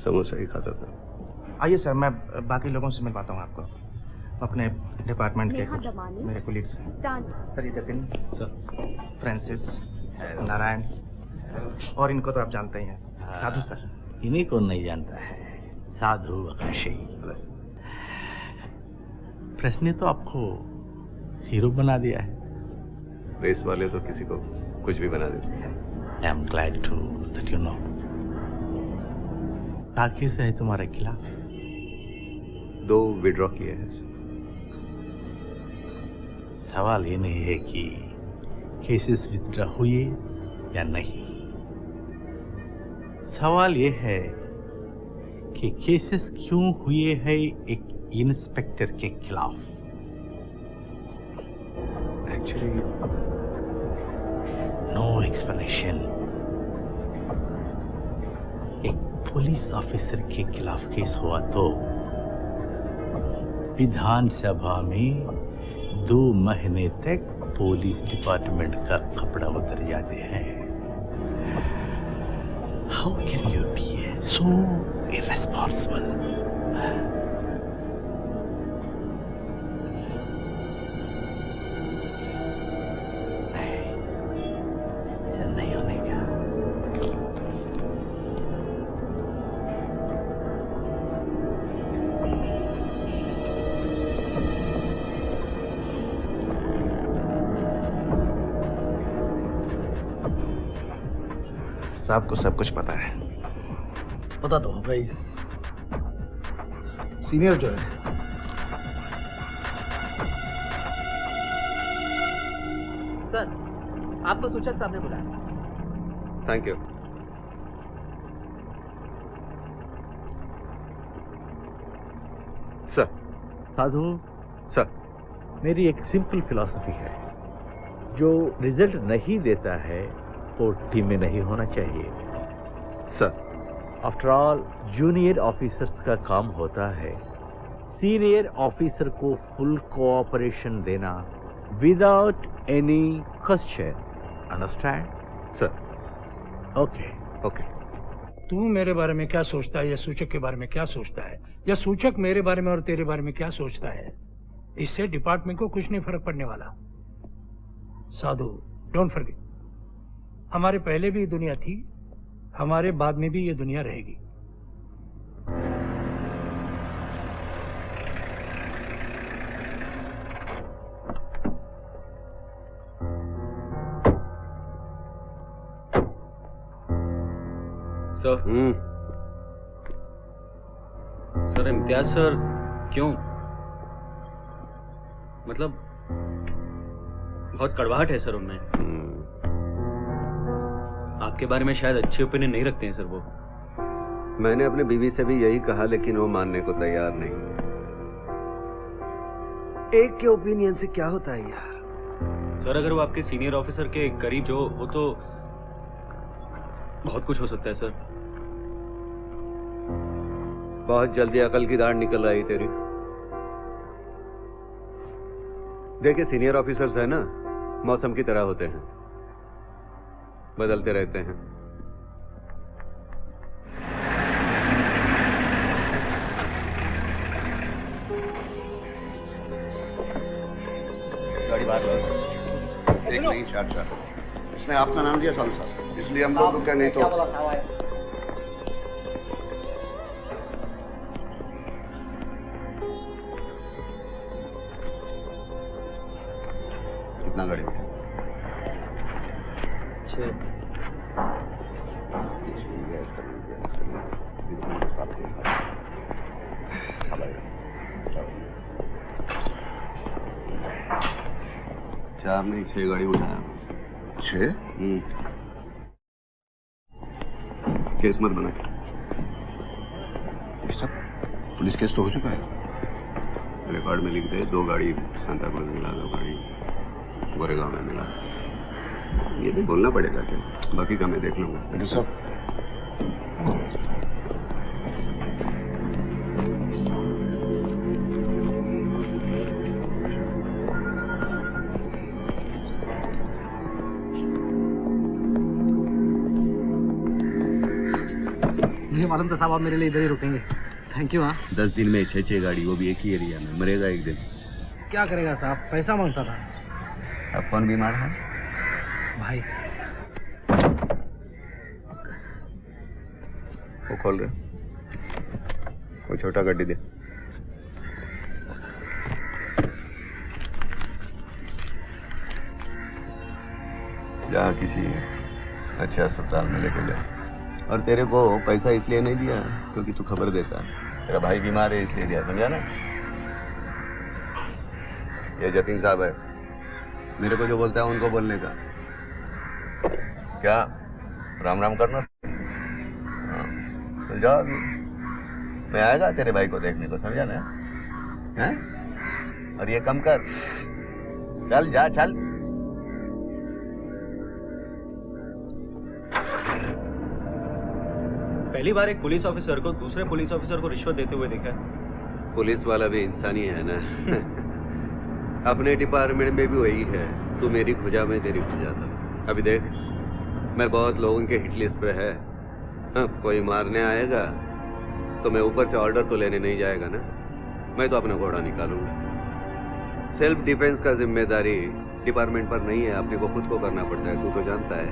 समोसा ही खाता था। आइए सर, मैं बाकी लोगों से मिलवाता हूँ आपको, अपने डिपार्टमेंट के कुछ मेरे कोलीग्स। सर, फ्रांसिस, नारायण, और इनको तो आप जानते ही हैं, साधु सर। इन्हीं को नहीं जानता है, साधु आकाशी। प्रेस ने तो आपको हीरो बना दिया है। रेस वाले तो किसी को कुछ भी बना देते हैं। I am glad to that you know. Case है तुम्हारे खिलाफ? 2 विड्रॉ किए हैं। सवाल ये नहीं है कि केसेस विथड्रॉ हुए या नहीं, सवाल ये है कि केसेस क्यों हुए हैं एक इंस्पेक्टर के खिलाफ। Actually no explanation. एक पुलिस ऑफिसर के खिलाफ केस हुआ तो विधानसभा में 2 महीने तक पुलिस डिपार्टमेंट का कपड़ा उतर जाते हैं। How can you be so irresponsible? नहीं होने का। साहब को सब कुछ पता है। पता तो होगा ही, सीनियर जो है। सर, आपको सूचक साहब ने बुलाया। Thank you. Sir. Sadhu sir, मेरी एक सिंपल फिलॉसफी है, जो रिजल्ट नहीं देता है वो टीम में नहीं होना चाहिए। Sir, after all junior officers का काम होता है सीनियर ऑफिसर को फुल कोऑपरेशन देना without any question. Understand? Sir. Okay okay. तू मेरे बारे में क्या सोचता है या सूचक के बारे में क्या सोचता है, या सूचक मेरे बारे में और तेरे बारे में क्या सोचता है, इससे डिपार्टमेंट को कुछ नहीं फर्क पड़ने वाला। साधु, डोंट फॉरगेट, हमारे पहले भी ये दुनिया थी, हमारे बाद में भी ये दुनिया रहेगी। सर। सर, इम्तियाज सर क्यों? मतलब बहुत कड़वाहट है सर उनमें। आपके बारे में शायद अच्छे ओपिनियन नहीं रखते हैं सर वो। मैंने अपने बीवी से भी यही कहा, लेकिन वो मानने को तैयार नहीं। एक के ओपिनियन से क्या होता है यार। सर, अगर वो आपके सीनियर ऑफिसर के करीब जो हो तो बहुत कुछ हो सकता है सर। बहुत जल्दी अकल की दाढ़ निकल आई तेरी। देखिए, सीनियर ऑफिसर्स है ना, मौसम की तरह होते हैं, बदलते रहते हैं। गाड़ी बाहर लो। एक नहीं, 4 इसने आपका नाम लिया साहब, इसलिए हम लोग रुके नहीं तो। कितना गाड़ी में? 6। चार नहीं, 6 गाड़ी उठाया। 6? केस मत बना। सब पुलिस केस तो हो चुका है। रिकॉर्ड में लिख दे, 2 गाड़ी सांताक्रूज मिला, 2 गाड़ी गोरेगांव में मिला। ये भी बोलना पड़ेगा क्या? बाकी का मैं देख लूंगा। साहब मुझे मालूम था साहब आप मेरे लिए इधर ही रुकेंगे। Thank you. हाँ 10 दिन में 6 गाड़ी, वो भी एक ही एरिया में। मरेगा एक दिन। क्या करेगा साहब, पैसा मांगता था। अब कौन बीमार है? भाई वो खोल रहे, वो छोटा गड्डी दे। जा किसी अच्छे अस्पताल में लेके जा। और तेरे को पैसा इसलिए नहीं दिया क्योंकि तू खबर देता है। तेरा भाई बीमार है इसलिए दिया, समझा ना? ये जतीन साहब है, मेरे को जो बोलता है उनको बोलने का। क्या राम राम करना? तो जाओ अभी, मैं आएगा तेरे भाई को देखने को, समझा ना? हैं? और ये कम कर, चल जा चल। पहली बार एक पुलिस ऑफिसर को दूसरे पुलिस ऑफिसर को रिश्वत देते हुए देखा है। पुलिस वाला भी इंसान ही है ना। अपने डिपार्टमेंट में भी वही है। तू मेरी खुजा में तेरी खुजा था। अभी देख, मैं बहुत लोगों के हिट लिस्ट पे है। हाँ, कोई मारने आएगा तो मैं ऊपर से ऑर्डर तो लेने नहीं जाएगा ना, मैं तो अपना घोड़ा निकालूंगा। सेल्फ डिफेंस का जिम्मेदारी डिपार्टमेंट पर नहीं है, अपने को खुद को करना पड़ता है। तू तो जानता है।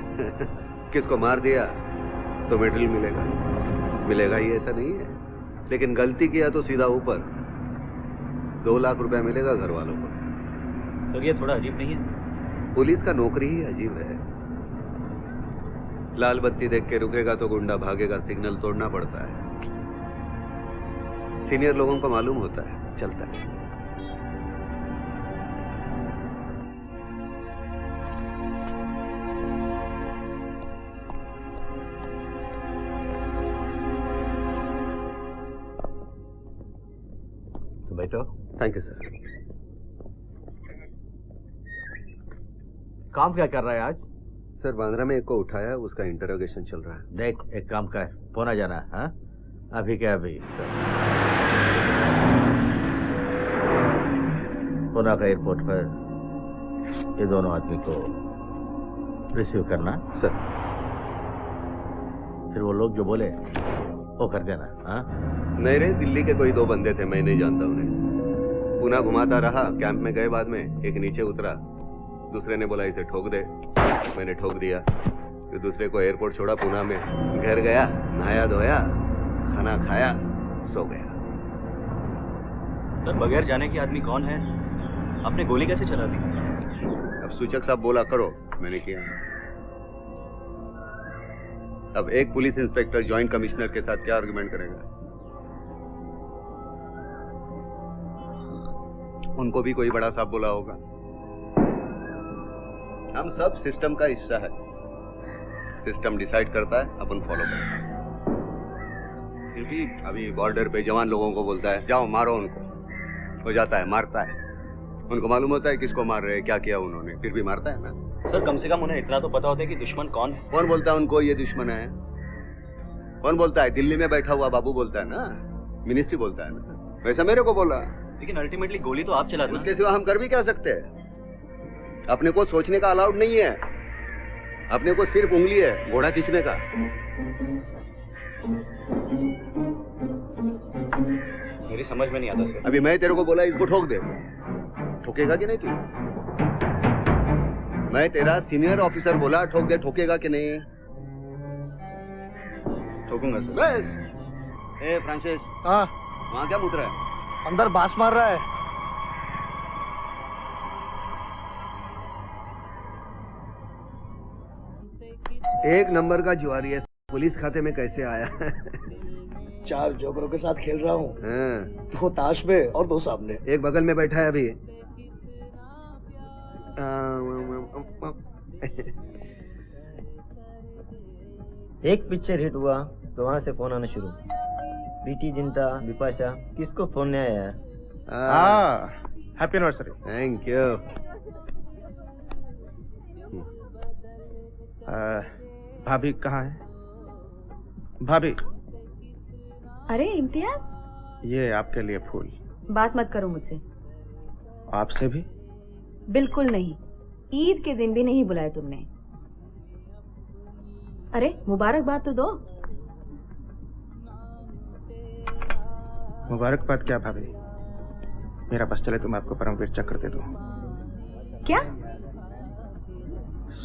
किसको मार दिया तो मेडल मिलेगा, मिलेगा ही ऐसा नहीं है, लेकिन गलती किया तो सीधा ऊपर 2 लाख रुपया मिलेगा घर वालों को। सर ये थोड़ा अजीब नहीं है? पुलिस का नौकरी ही अजीब है। लाल बत्ती देख के रुकेगा तो गुंडा भागेगा, सिग्नल तोड़ना पड़ता है। सीनियर लोगों को मालूम होता है, चलता है। तो बैठो। Thank you sir. काम क्या कर रहा है आज? सर बांद्रा में एक को उठाया, उसका इंटरोगेशन चल रहा है। देख एक काम कर, पुणे जाना। हाँ अभी क्या अभी पुणे का एयरपोर्ट पर ये दोनों आदमी को रिसीव करना। सर फिर वो लोग जो बोले वो कर देना। हाँ नहीं रे, दिल्ली के कोई 2 बंदे थे, मैं नहीं जानता उन्हें। पुणे घुमाता रहा, कैंप में गए, बाद में एक नीचे उतरा, दूसरे ने बोला इसे ठोक दे, मैंने ठोक दिया। फिर दूसरे को एयरपोर्ट छोड़ा, पुणे में घर गया, नहाया धोया, खाना खाया, सो गया। सर बगैर जाने के आदमी कौन है? आपने गोली कैसे चला दी? अब सूचक साहब बोला करो, मैंने किया। अब एक पुलिस इंस्पेक्टर जॉइंट कमिश्नर के साथ क्या आर्गुमेंट करेगा? उनको भी कोई बड़ा साहब बोला होगा। हम सब सिस्टम का हिस्सा है, सिस्टम डिसाइड करता है, अपन फॉलो करते हैं। फिर भी अभी बॉर्डर पे जवान लोगों को बोलता है जाओ मारो उनको, हो जाता है, मारता है। उनको मालूम होता है किसको मार रहे हैं, क्या किया उन्होंने, फिर भी मारता है ना। सर कम से कम उन्हें इतना तो पता होता है कि दुश्मन कौन है। कौन बोलता है उनको ये दुश्मन है? कौन बोलता है? दिल्ली में बैठा हुआ बाबू बोलता है ना, मिनिस्ट्री बोलता है ना, वैसा मेरे को बोला। लेकिन अल्टीमेटली गोली तो आप चला रहे हैं। उसके सिवा हम कर भी क्या सकते हैं? अपने को सोचने का अलाउड नहीं है, अपने को सिर्फ उंगली है घोड़ा खींचने का। मेरी समझ में नहीं आता सर। अभी मैं तेरे को बोला इसको ठोक दे, ठोकेगा कि नहीं तू? मैं तेरा सीनियर ऑफिसर बोला ठोक दे, ठोकेगा कि नहीं? ठोकूंगा सर। बस। ए फ्रांसिस, हाँ वहां क्या मुत रहा है? अंदर बास मार रहा है। एक नंबर का जुआरी है, पुलिस खाते में कैसे आया? 4 जोकरों के साथ खेल रहा हूँ। हाँ। 2 ताश में और 2 सामने। एक बगल में बैठा है अभी। एक पिक्चर हिट हुआ तो वहां से फोन आना शुरू। प्रीति जिंटा, बिपाशा, किसको फोन नहीं आया यार? Happy anniversary. Thank you. भाभी कहाँ है? भाभी, अरे इम्तियाज, ये आपके लिए फूल। बात मत करो मुझसे। आपसे भी? बिल्कुल नहीं, ईद के दिन भी नहीं बुलाया तुमने। अरे मुबारकबाद तो दो। मुबारकबाद क्या भाभी, मेरा बस चले तो मैं आपको परमवीर चक्र दे दूं। क्या?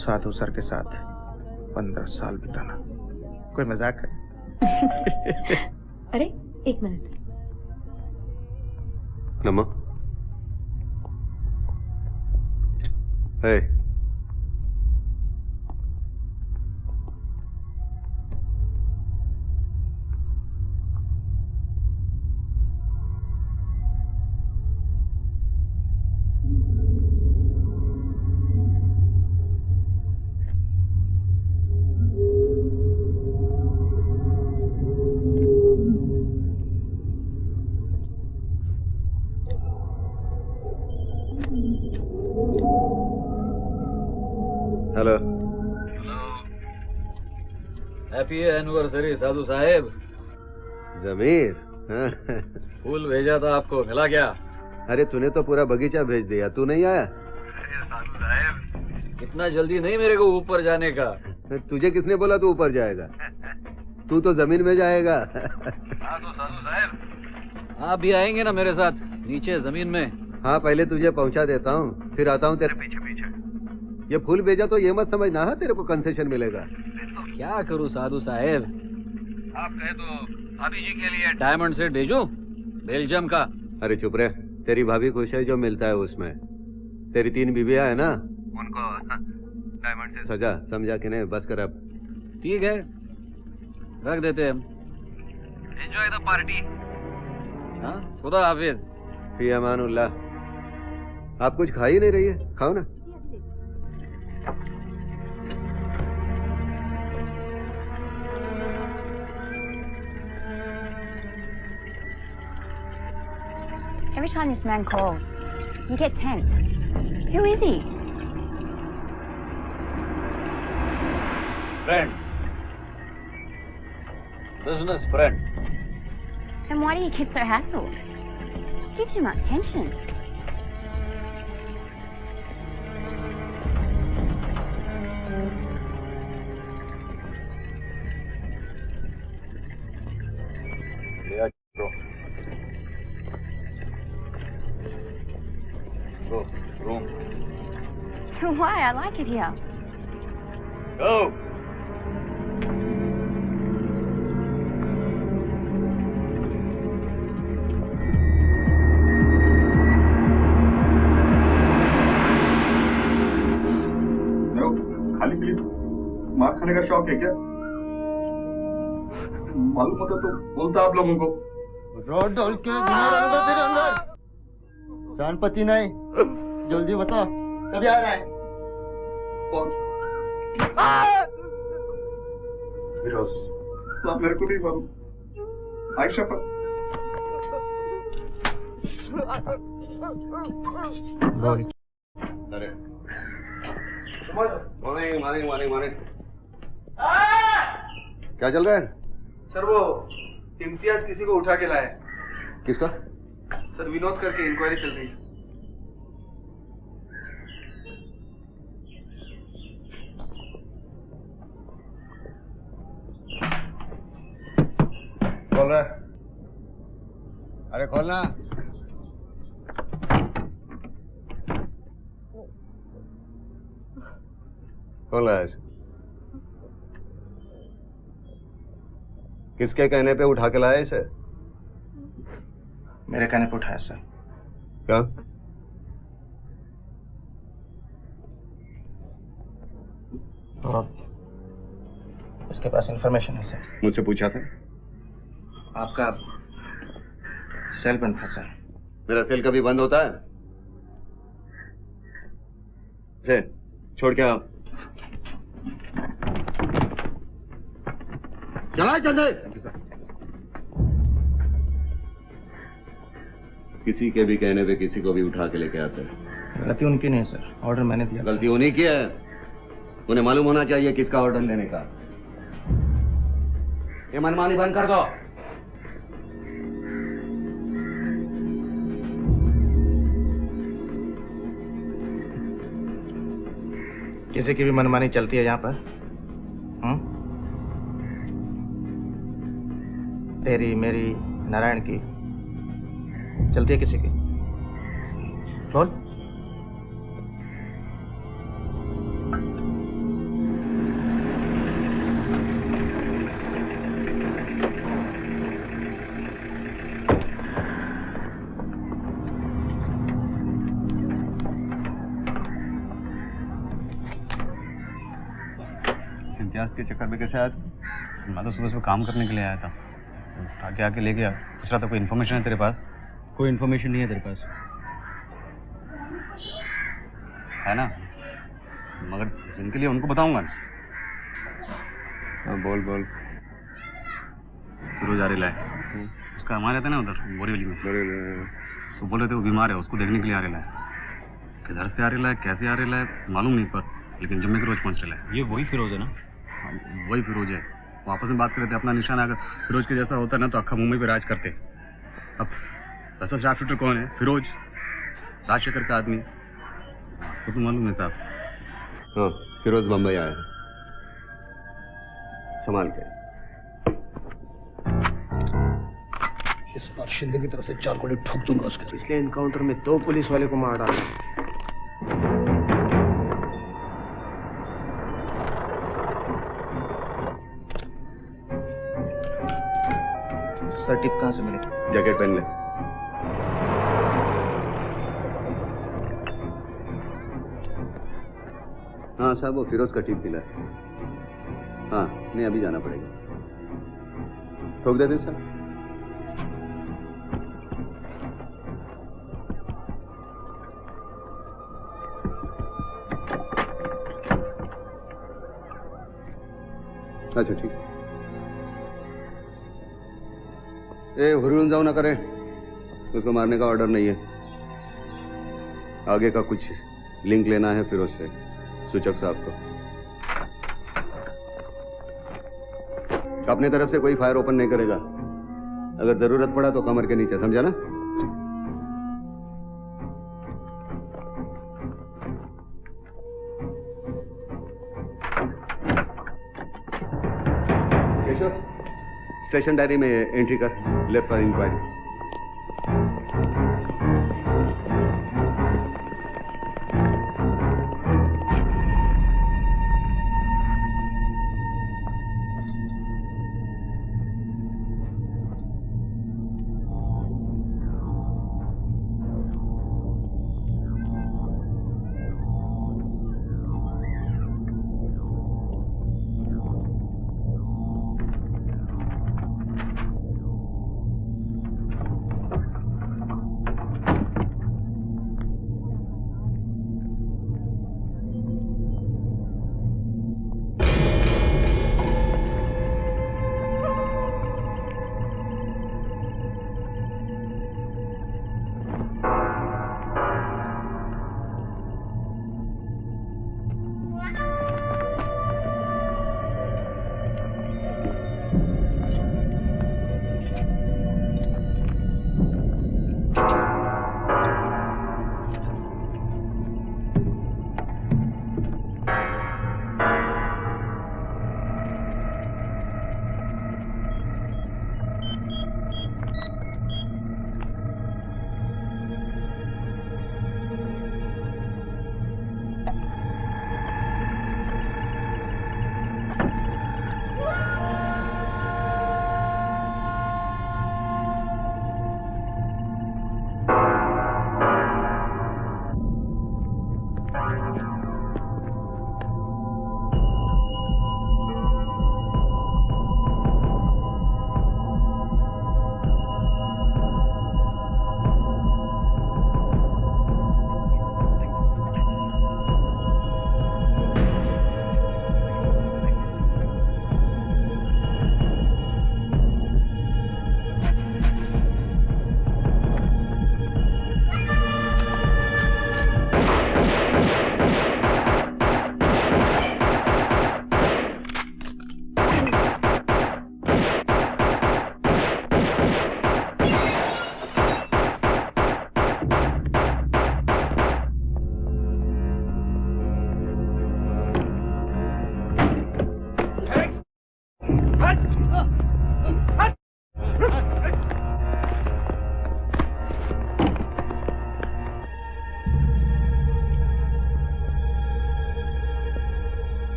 साधु सर के साथ 15 साल बिताना कोई मजाक है? अरे एक मिनट। नमा, हे, हेलो। हैप्पी एनिवर्सरी साधु साहेब। जमीर, फूल भेजा था आपको, मिला क्या? अरे तूने तो पूरा बगीचा भेज दिया, तू नहीं आया? साधु साहेब, इतना जल्दी नहीं मेरे को ऊपर जाने का। तुझे किसने बोला तू ऊपर जाएगा? तू तो जमीन में जाएगा। साधु साहेब, आप भी आएंगे ना मेरे साथ नीचे जमीन में? हाँ, पहले तुझे पहुंचा देता हूँ, फिर आता हूँ तेरे पीछे पीछे। ये फूल भेजा तो ये मत समझना है तेरे को कंसेशन मिलेगा। तो क्या करूँ साधु साहेब, आप कहे तो भाभी जी के लिए डायमंड सेट भेजूं बेल्जियम का? अरे चुप रहे, तेरी भाभी खुश है जो मिलता है उसमें। तेरी 3 बीबियां है ना, उनको डायमंड से सजा समझा के नहीं, बस कर अब। ठीक है, रख देते हम। Enjoy the party. हाँ, खुदा हाफिज। फी अमानुल्लाह। आप कुछ खा ही नहीं रही है, खाओ ना। Every time this man calls, you get tense. Who is he? Friend. Business friend. Then why do you get so hassled? Gives you much tension. Go, room. Why? I like it here. Go. खाली पीली मार खाने का शौक है क्या? मालूम होता तो बोलता आप लोगों को। रोड डोल के घुमा तेरे अंदर। जानपति नहीं, जल्दी बता कभी आ रहा है? कौन? फिरोज, आप मेरे को नहीं मालूम। आयशा पर अरे मॉर्निंग मॉर्निंग मॉर्निंग मॉर्निंग। क्या चल रहा है? सर वो इम्तियाज किसी को उठा के लाया। किसका? सर विनोद करके इंक्वायरी चल रही है। खोल रहा है? अरे खोलना। खोला है? किसके कहने पे उठा के लाया इसे? मेरे कहने पे उठाया सर। क्या? इसके पास इंफॉर्मेशन है सर। मुझसे पूछा था? आपका सेल बंद था सर। मेरा सेल कभी बंद होता है? से छोड़ के आओ। चला चल। किसी के भी कहने पे किसी को भी उठा के लेके आते हैं। गलती उनकी नहीं सर, ऑर्डर मैंने दिया। गलती उन्हीं की है। उन्हें मालूम होना चाहिए किसका ऑर्डर लेने का। ये मनमानी बंद कर दो। किसी की भी मनमानी चलती है यहाँ पर? तेरी, मेरी, नारायण की चलती है किसी की? बोल। इम्तियाज के चक्कर में कैसे आया तू? मैं तो सुबह काम करने के लिए आया था, आके आके ले गया। पूछ रहा था कोई इन्फॉर्मेशन है तेरे पास? कोई इन्फॉर्मेशन नहीं है तेरे पास, है ना? मगर जिनके लिए उनको बताऊंगा ना। बोल बोल। फिरोज आरेला है, उसका हमारे रहता है ना उधर बोरीवली में। तो बोल रहे थे वो बीमार है, उसको देखने के लिए आरेला है। किधर से आरेला है, कैसे आरेला है मालूम नहीं, पर लेकिन जम्मे के रोज पहुंच रहा है। ये वही फिरोज है ना? वही फिरोज है। वो आपस में बात कर रहे थे, अपना निशाना अगर फिरोज के जैसा होता ना तो अक्खा मुंबई पे राज करते। अब ऐसा शार्प शूटर कौन है? फिरोज, राजशेखर का आदमी, तो मालूम है साहब। हाँ, फिरोज बम्बई आया है, संभाल के। इस बार शिंदे की तरफ से 4 गोली ठोक दूंगा उसके। पिछले एनकाउंटर में 2 पुलिस वाले को मार डाला। सर टिप कहाँ से मिले? जैकेट पहन ले। हाँ साहब, वो फिरोज का टिप मिला है। हाँ, नहीं अभी जाना पड़ेगा। ठोक देते सर। अच्छा ठीक। हुरळून जाऊ नका रे, उसको मारने का ऑर्डर नहीं है। आगे का कुछ लिंक लेना है फिरोज से, सूचक साहब को। अपने तरफ से कोई फायर ओपन नहीं करेगा, अगर जरूरत पड़ा तो कमर के नीचे, समझा ना? केशव, स्टेशन डायरी में एंट्री कर, left for enquiry.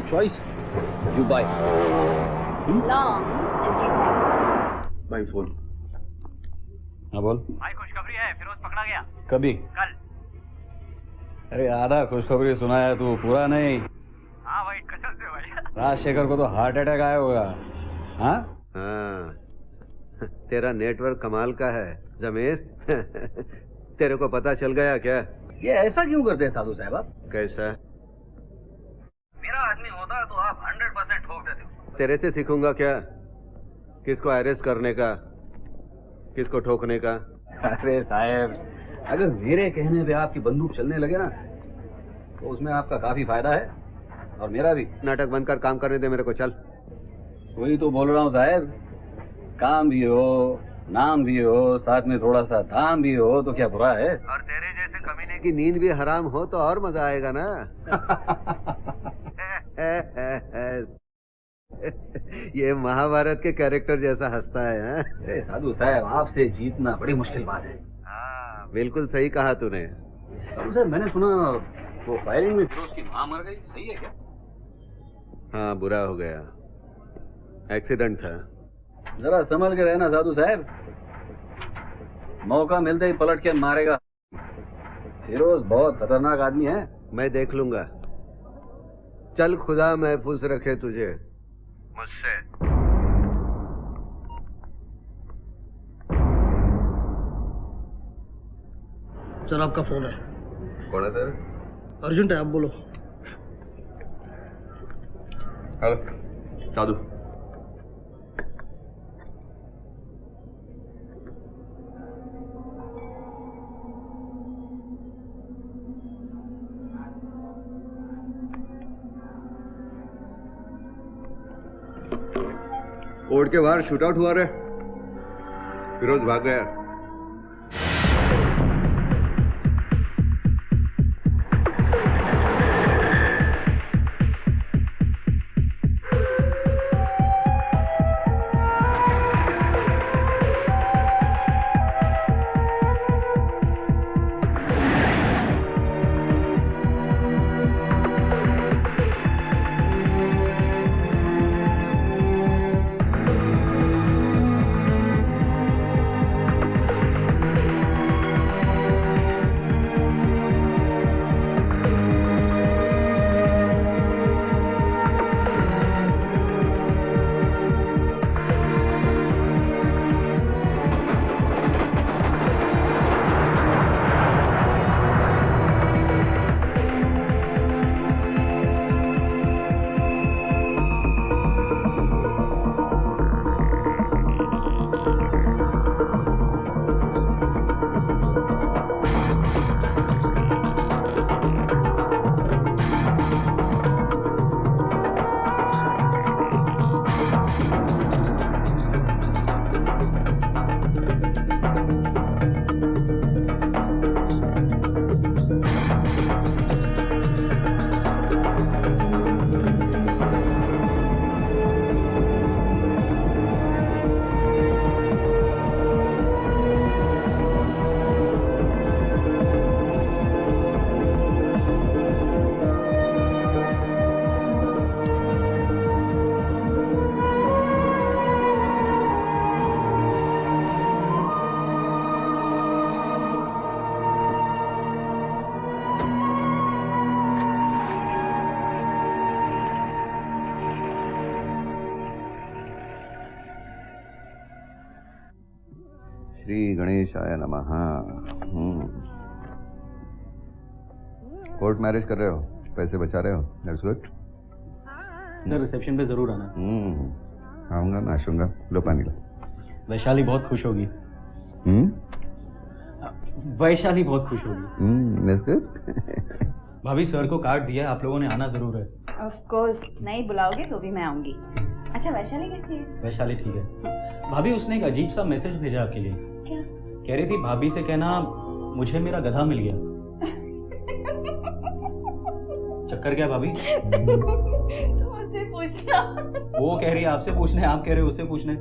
choice. You buy. Long as you pay. My phone. हाँ बोल। भाई खुशखबरी है, फिरोज पकड़ा गया। कभी? कल। अरे आधा खुशखबरी सुनाया तू, पूरा नहीं। हाँ भाई कसम से भाई। राजशेखर को तो हार्ट अटैक आया होगा। हाँ? हाँ, तेरा नेटवर्क कमाल का है जमीर। तेरे को पता चल गया क्या? ये ऐसा क्यों करते हैं साधु साहब आप? कैसा? मेरा आदमी होता तो आप 100% ठोक देते हो। तेरे से सीखूंगा क्या? किसको अरेस्ट करने का, किसको ठोकने का? अरे साहब, अगर मेरे कहने पे आपकी बंदूक चलने लगे ना तो उसमें आपका काफी फायदा है और मेरा भी। नाटक बंद कर, काम करने दे मेरे को, चल। वही तो बोल रहा हूँ साहब, काम भी हो, नाम भी हो, साथ में थोड़ा सा दाम भी हो तो क्या बुरा है? और तेरे जैसे कमीने की नींद भी हराम हो तो और मजा आएगा ना। ये महाभारत के कैरेक्टर जैसा हंसता है। अरे साधु साहब, आपसे जीतना बड़ी मुश्किल बात है। हाँ, बिल्कुल सही कहा तूने। साधु साहब, मैंने सुना वो फायरिंग में फिरोज की माँ मर गई, सही है क्या? हाँ, बुरा हो गया, एक्सीडेंट था। जरा संभल के रहना साधु साहब, मौका मिलते ही पलट के मारेगा। फिरोज बहुत खतरनाक आदमी है। मैं देख लूंगा। चल, खुदा महफूज रखे तुझे मुझसे। सर आपका फोन है। कौन है सर? अर्जेंट है, आप बोलो। हेलो साधु। कोर्ट के बाहर शूटआउट हुआ रे, फिरोज भाग गया। श्री गणेशाय नमः। कोर्ट मैरिज कर रहे हो, पैसे बचा रहे हो, दैट्स गुड। सर रिसेप्शन पे जरूर आना। आऊंगा, नाचूंगा। लो पानी लो। वैशाली बहुत खुश होगी। वैशाली बहुत खुश होगी। That's good. भाभी सर को कार्ड दिया, आप लोगों ने आना जरूर है। ऑफ कोर्स, नहीं बुलाओगे तो भी मैं आऊंगी। अच्छा वैशाली कैसी है? वैशाली ठीक है। भाभी उसने एक अजीब सा मैसेज भेजा आपके लिए। क्या? कह रही थी भाभी से कहना मुझे मेरा गधा मिल गया। चक्कर क्या भाभी? तुम उससे पूछना। वो कह रही है आपसे पूछने, आप कह रहे हो उससे पूछने।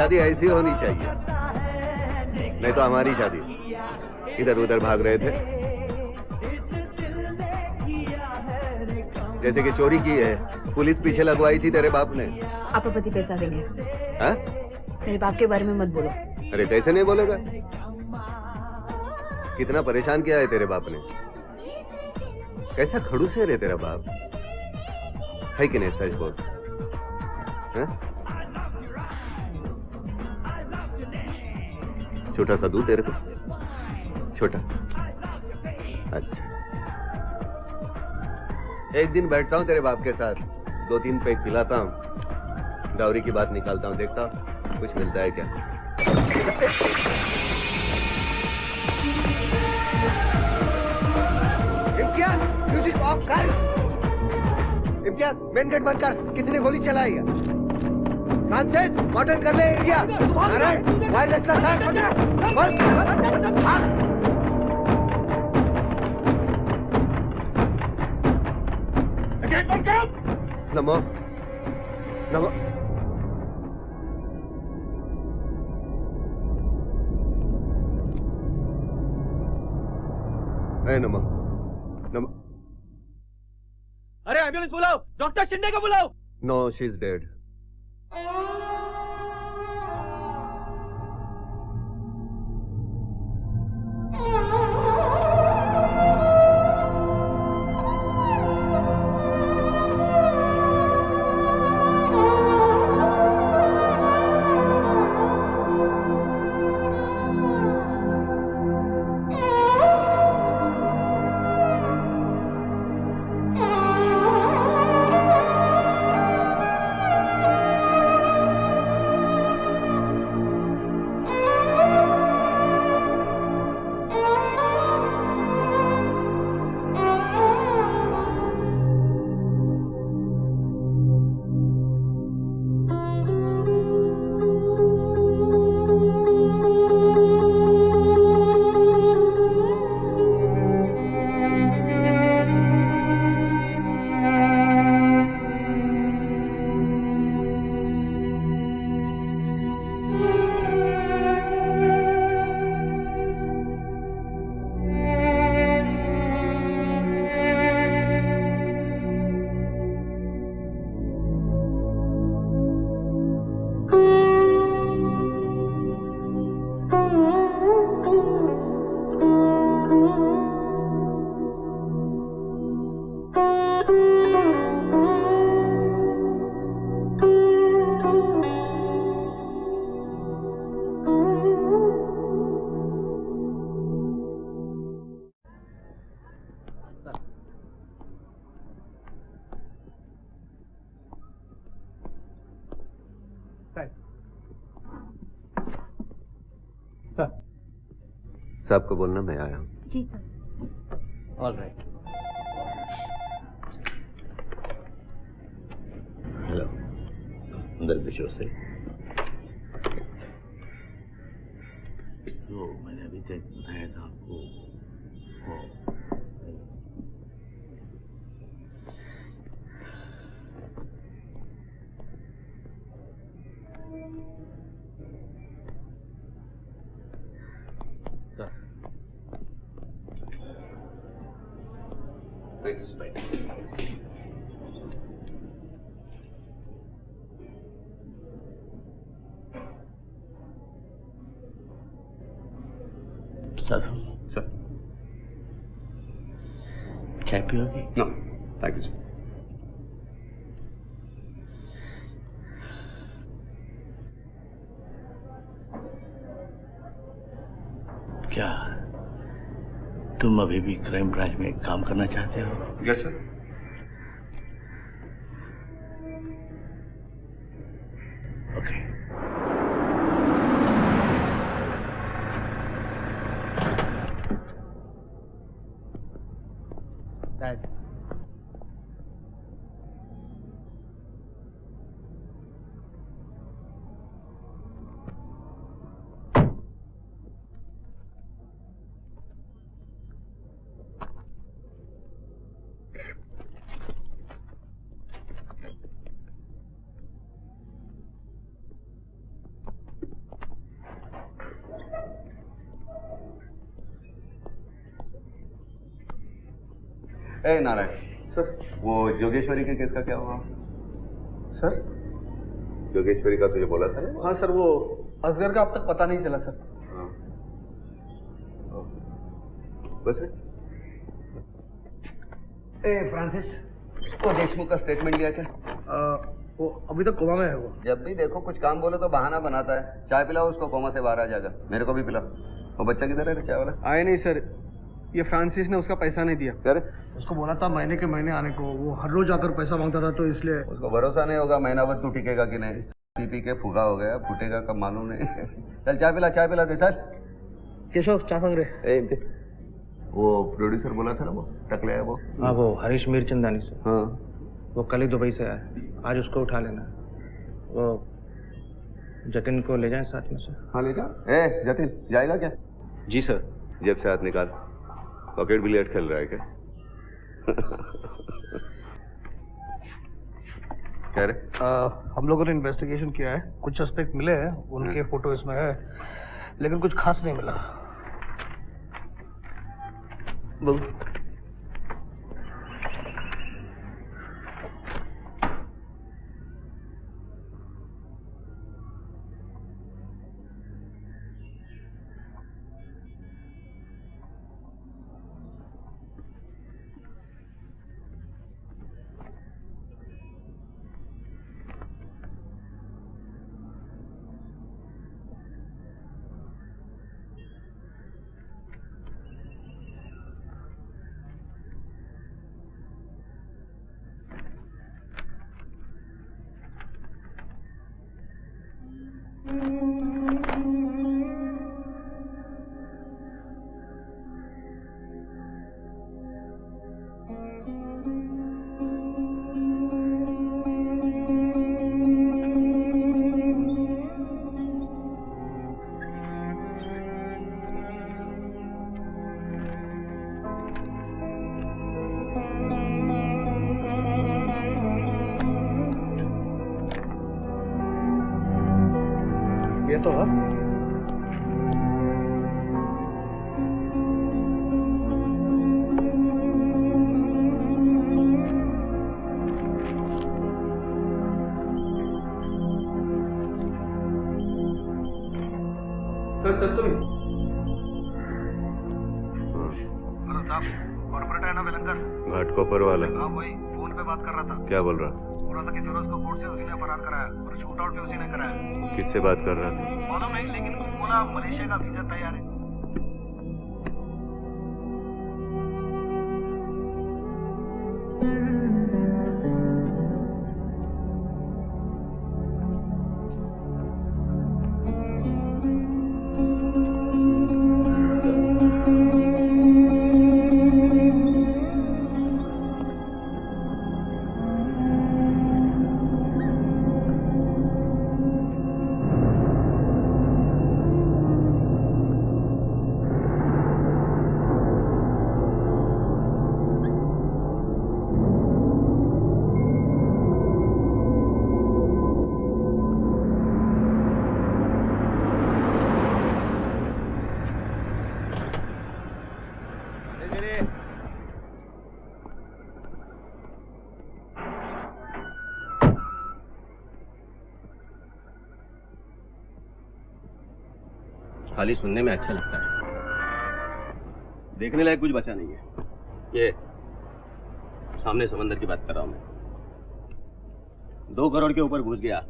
शादी ऐसी होनी चाहिए, नहीं तो हमारी शादी इधर उधर भाग रहे थे, जैसे कि चोरी की है, पुलिस पीछे लगवाई थी तेरे बाप ने। आपका पति पैसा देंगे। हाँ? मेरे बाप के बारे में मत बोलो। अरे कैसे नहीं बोलेगा, कितना परेशान किया है तेरे बाप ने, कैसा खड़ूस है रे तेरा बाप, है कि नहीं? सच बोल। हाँ? छोटा सा दूध तेरे को, छोटा। अच्छा, एक दिन बैठता हूँ तेरे बाप के साथ, 2-3 पैक पिलाता हूँ, डाउरी की बात निकालता हूँ, देखता हूँ कुछ मिलता है क्या। इम्तियाज, म्यूजिक ऑफ कर। इम्तियाज, मेन गेट बंद कर, किसी ने गोली चलाई है। फ्रांसिस, मॉडर्न कर ले एरिया। नारायण, वायरलेस का सर। गेट बंद करो। नमो, नमो। नमो, नमो। अरे एम्बुलेंस बुलाओ, डॉक्टर शिंदे को बुलाओ। No, she is dead. साहब को बोलना मैं आया हूँ। जी सर। All right. हेलो, अंदर बिशो से जो मैंने अभी तक बताया था आपको, वो सर, चाय पियोगे? No thank you sir. क्या तुम अभी भी क्राइम ब्रांच में काम करना चाहते हो? Yes sir. ओके। शायद ए नारायण सर, वो जोगेश्वरी के केस का क्या हुआ? सर जोगेश्वरी का तुझे बोला था ना? हाँ सर, वो असगर का अब तक पता नहीं चला सर। हाँ। बस रे। ए फ्रांसिस, वो देशमुख का स्टेटमेंट लिया क्या? वो अभी तक कोमा में है। वो जब भी देखो कुछ काम बोलो तो बहाना बनाता है। चाय पिलाओ उसको, कोमा से बाहर आ जाएगा। मेरे को भी पिलाओ। वो बच्चा किधर है चाय वाला? आए नहीं सर, ये फ्रांसिस ने उसका पैसा नहीं दिया। क्या रे? उसको बोला था महीने के महीने आने को, वो हर रोज आकर पैसा मांगता था, तो इसलिए उसको भरोसा नहीं होगा महीना भर तू टिकेगा कि नहीं। पी पी के फूगा हो गया, फूटेगा कब मालूम नहीं। चल चाय पिला दे चल। केशव चा संग रे। वो प्रोड्यूसर बोला था ना, वो टकले है वो। हाँ, वो हरीश मीरचंदानी से। हाँ, वो कल ही दुबई से आया, आज उसको उठा लेना। वो जतिन को ले जाए साथ में से। हाँ ले जा। ए जतिन जाएगा क्या? जी सर। जेब से हाथ निकाल। पॉकेट बिलियर्ड खेल रहा है क्या? क्या रे? हम लोगों ने इन्वेस्टिगेशन किया है, कुछ सस्पेक्ट मिले हैं, उनके फोटो इसमें है, लेकिन कुछ खास नहीं मिला। बोल। ये तो है। सर चल तुम। हेलो साहब, कॉर्पोरेट है ना वेलंकर? घाटकोपर वाला? हाँ वही, फोन पे बात कर रहा था। क्या बोल रहा? बोल रहा था कि फिरोज को कोर्ट से उसी ने फरार कराया और शूट आउट भी उसी ने कराया। किससे बात कर रहा था? मालूम नहीं, लेकिन बोला मलेशिया का वीजा तैयार है। खाली सुनने में अच्छा लगता है, देखने लायक कुछ बचा नहीं है। ये सामने समंदर की बात कर रहा हूं मैं। 2 करोड़ के ऊपर घुस गया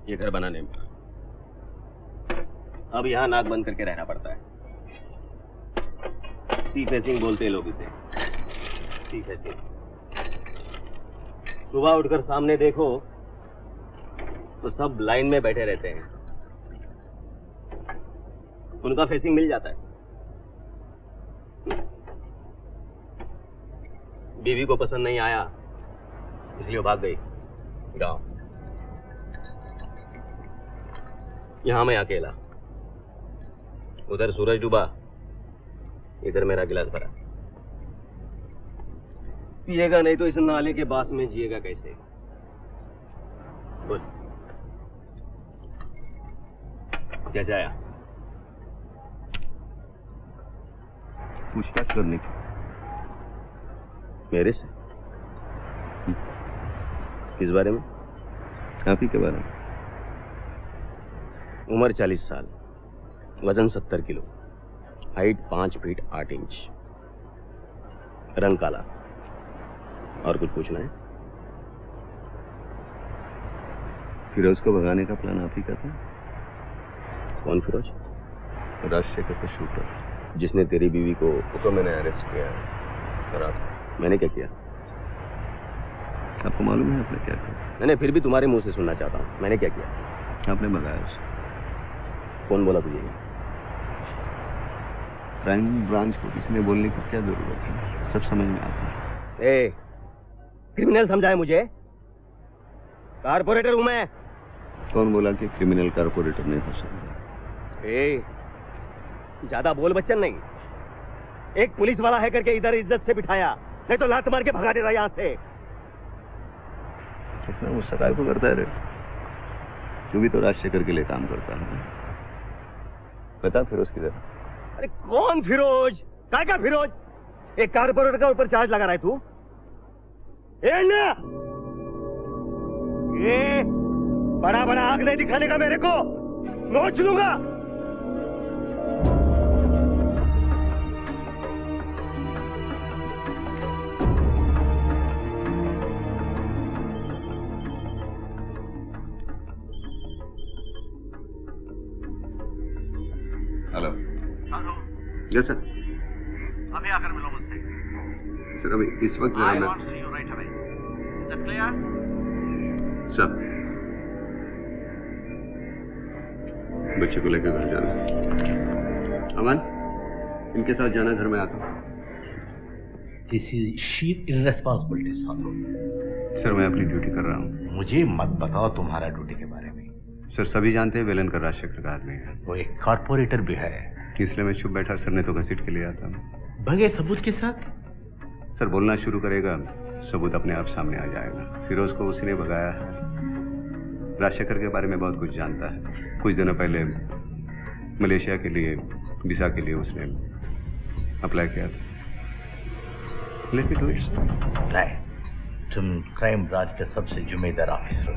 ये घर बनाने में। अब यहां नाक बंद करके रहना पड़ता है। सी फेसिंग बोलते हैं लोग इसे, सी फेसिंग। सुबह उठकर सामने देखो तो सब लाइन में बैठे रहते हैं, उनका फेसिंग मिल जाता है। बीवी को पसंद नहीं आया इसलिए वो भाग गई गांव। यहां मैं अकेला, उधर सूरज डूबा, इधर मेरा गिलास भरा। पिएगा नहीं तो इस नाले के बास में जिएगा कैसे? बोल कैसे आया? पूछताछ करनी थी। मेरे से? किस बारे में? आप ही के बारे में। उम्र 40 साल, वजन 70 किलो, हाइट 5 फीट 8 इंच, रंग काला। और कुछ पूछना है? फिरोज को भगाने का प्लान आप ही का था? कौन फिरोज? राजशेखर का शूटर, जिसने तेरी बीवी को... उसको मैंने अरेस्ट किया है। और आप? मैंने क्या किया? आपको मालूम है आपने क्या किया? मैंने फिर भी तुम्हारे मुंह से सुनना चाहता हूँ, मैंने क्या किया? आपने भगाया उसे। कौन बोला तुझे? क्राइम ब्रांच को किसी ने बोलने की क्या जरूरत है, सब समझ में आता है। ए, क्रिमिनल समझा है मुझे? कारपोरेटर हूं मैं। कौन बोला कि क्रिमिनल कारपोरेटर नहीं हो सकता? ए, ज्यादा बोल बच्चन नहीं। एक पुलिस वाला है करके इधर इज्जत से बिठाया, नहीं तो लात मार के भगा देता यहां से। कितना गुस्सा काय को करता है रे? तू भी तो राजशेखर के लिए काम करता है। बता फिरोज किधर? अरे कौन फिरोज? काय का फिरोज? एक कारपोरेटर का ऊपर चार्ज लगा रहा है तू? ये बड़ा बड़ा आग नहीं दिखाने का मेरे को, नोच लूंगा। हेलो। Yes sir. अभी आकर मिलो मुझसे। सर अभी इस वक्त जरा मैं... सर बच्चे को लेकर घर जाना। अमन, इनके साथ जाना, घर में आता हूँ। This is sheer irresponsibility Sadhu. Sir मैं अपनी ड्यूटी कर रहा हूँ। मुझे मत बताओ तुम्हारा ड्यूटी के बारे में। सर सभी जानते हैं वेलन का राजशेखर का आदमी है। वो एक कारपोरेटर भी है। इसलिए मैं चुप बैठा, सर ने तो घसीट के लिए आता। बगैर सबूत के साथ? सर बोलना शुरू करेगा, सबूत अपने आप सामने आ जाएगा। फिरोज को उसी ने भगाया है। राजशेखर के बारे में बहुत कुछ जानता है। कुछ दिनों पहले मलेशिया के लिए वीजा के लिए उसने अप्लाई किया था। Let me do it. नहीं, तुम क्राइम ब्रांच के सबसे जिम्मेदार ऑफिसर हो,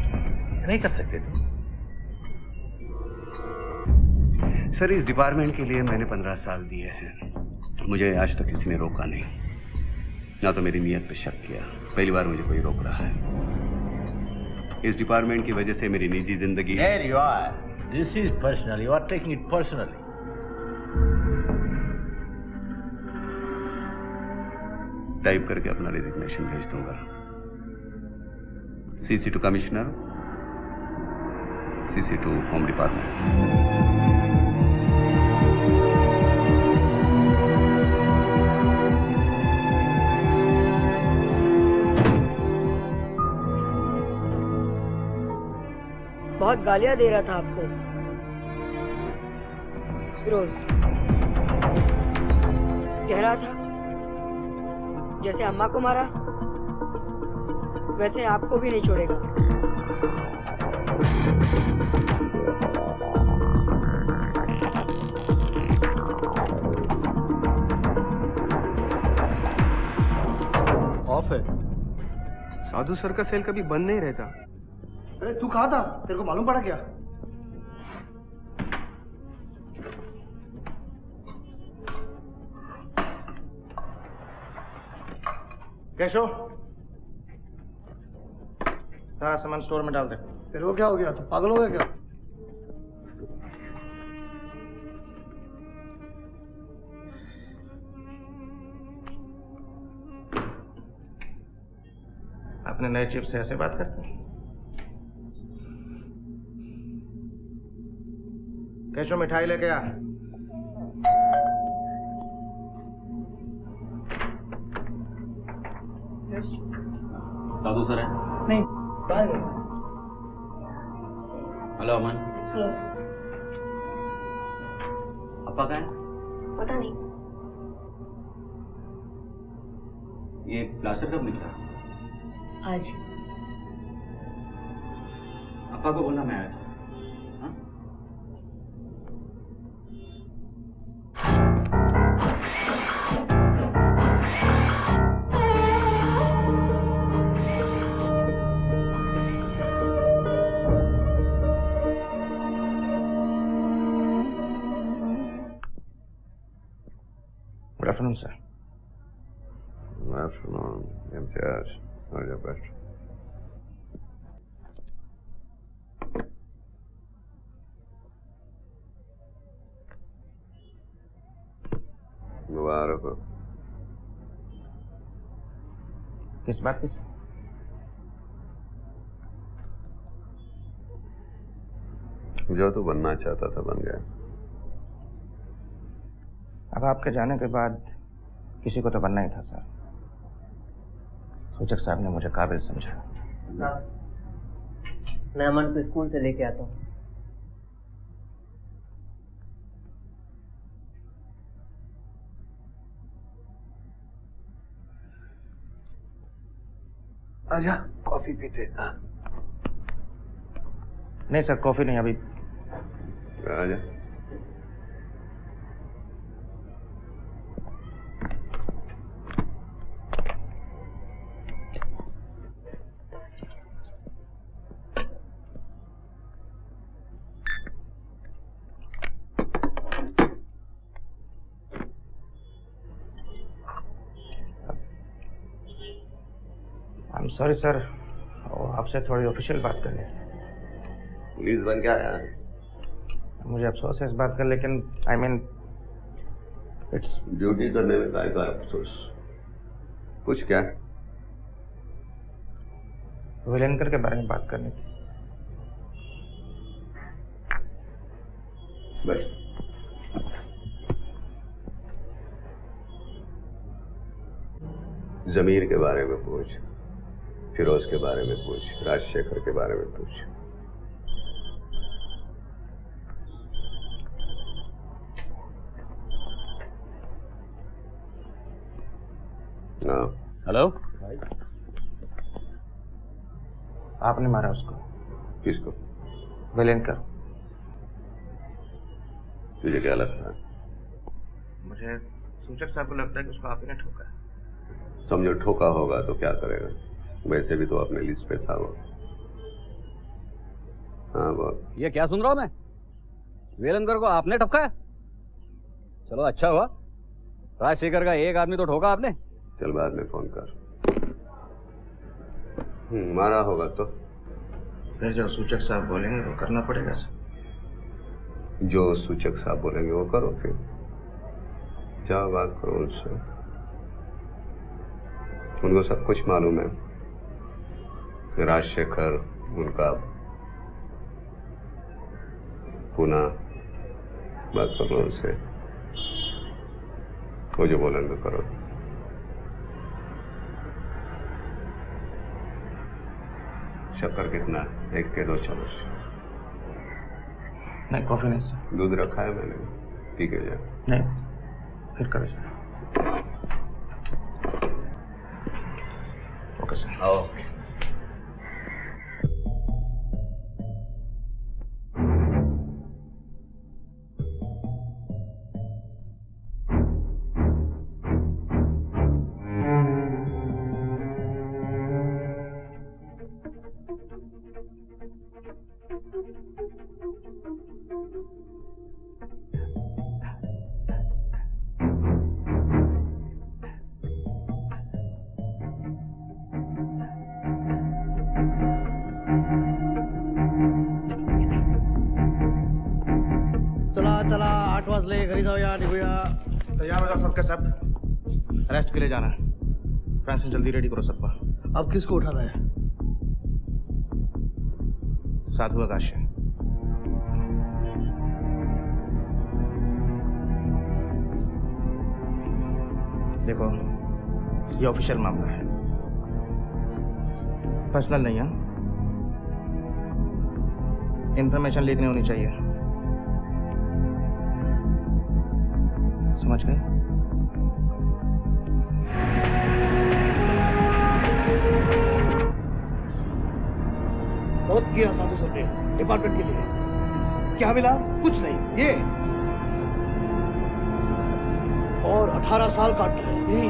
नहीं कर सकते तुम। सर इस डिपार्टमेंट के लिए मैंने 15 साल दिए हैं, मुझे आज तक किसी ने रोका नहीं, ना तो मेरी नीयत पे शक किया। पहली बार मुझे कोई रोक रहा है। इस डिपार्टमेंट की वजह से मेरी निजी जिंदगी... There you are. This is personal. You are taking it personally. Type करके अपना रेजिग्नेशन भेज दूंगा। CC to commissioner, CC to home department. बहुत गालियां दे रहा था आपको फिरोज। कह रहा था जैसे अम्मा को मारा वैसे आपको भी नहीं छोड़ेगा। ऑफ है। साधु सर का सेल कभी बंद नहीं रहता। अरे तू कहाँ था? तेरे को मालूम पड़ा क्या? कैशो, सारा सामान स्टोर में डाल दे। तेरे को क्या हो गया? तू पागल हो गया क्या? अपने नए चिप से ऐसे बात करते हैं? कैशो मिठाई लेके आ। साधु सर है? नहीं, हेलो अमन। हेलो। अप्पा कहाँ है? पता नहीं। ये प्लास्टर कब निकला? आज। अप्पा को बोलना मैं आया था। Good afternoon sir. Afternoon Imtiaz, आ जा बैठ। मुबारक हो। किस बात की? जो तू बनना चाहता था बन गया। अब आपके जाने के बाद किसी को तो बनना ही था सर। सूचक साहब ने मुझे काबिल समझा। मैं अमन को स्कूल से लेके आता हूँ। आजा कॉफी पीते। नहीं सर, कॉफी नहीं अभी। आजा। सॉरी सर, आपसे थोड़ी ऑफिशियल बात करनी है। पुलिस बन के आया है। मुझे अफसोस है इस बात का, लेकिन आई मीन इट्स ड्यूटी करने में काय का अफसोस? कुछ क्या? विलेनकर के बारे में बात करनी थी। बस जमीर के बारे में पूछ, फिरोज के बारे में पूछ, राजशेखर के बारे में पूछ। हेलो, आपने मारा उसको? किसको? विलेनकर। तुझे क्या लगता है? मुझे सूचक साहब को लगता है कि उसको आप ही ने ठोका है। समझो ठोका होगा तो क्या करेगा? वैसे भी तो अपने लिस्ट पे था वो। हाँ बोल। ये क्या सुन रहा हूं मैं? वेलनकर को आपने ठपका है? चलो अच्छा हुआ, राजशेखर का एक आदमी तो ठोका आपने। चल बाद में फोन कर। मारा होगा तो फिर जो सूचक साहब बोलेंगे वो करना पड़ेगा सर। जो सूचक साहब बोलेंगे वो करो, फिर जाओ बात करो उनसे। उनको सब कुछ मालूम है। राजशेखर उनका पुना, बात करो उनसे। वो जो बोलेंगे करो। शक्कर कितना? 1 के 2 चम्मच। नहीं कॉफी नहीं सर। दूध रखा है मैंने, पी के जा। नहीं फिर करें सर। Okay sir. ओके। चला 8 वाजले, घरी जाऊया, निघूया। तैयार हो जाओ सबके सब। रेस्ट के लिए जाना है। फ्रांसिस जल्दी रेडी करो सबको। अब किसको उठाना है? साधु आकाश। देखो ये ऑफिशियल मामला है, पर्सनल नहीं है। इंफॉर्मेशन लीक नहीं होनी चाहिए, समझ गए? बहुत किया साधु सर ने डिपार्टमेंट के लिए। क्या मिला? कुछ नहीं। ये और 18 साल काट लिए।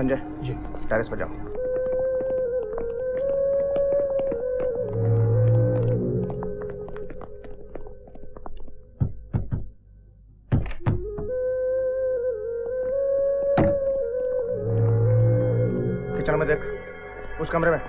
संजय जी टेरेस पर जाओ। किचन में देख, उस कमरे में।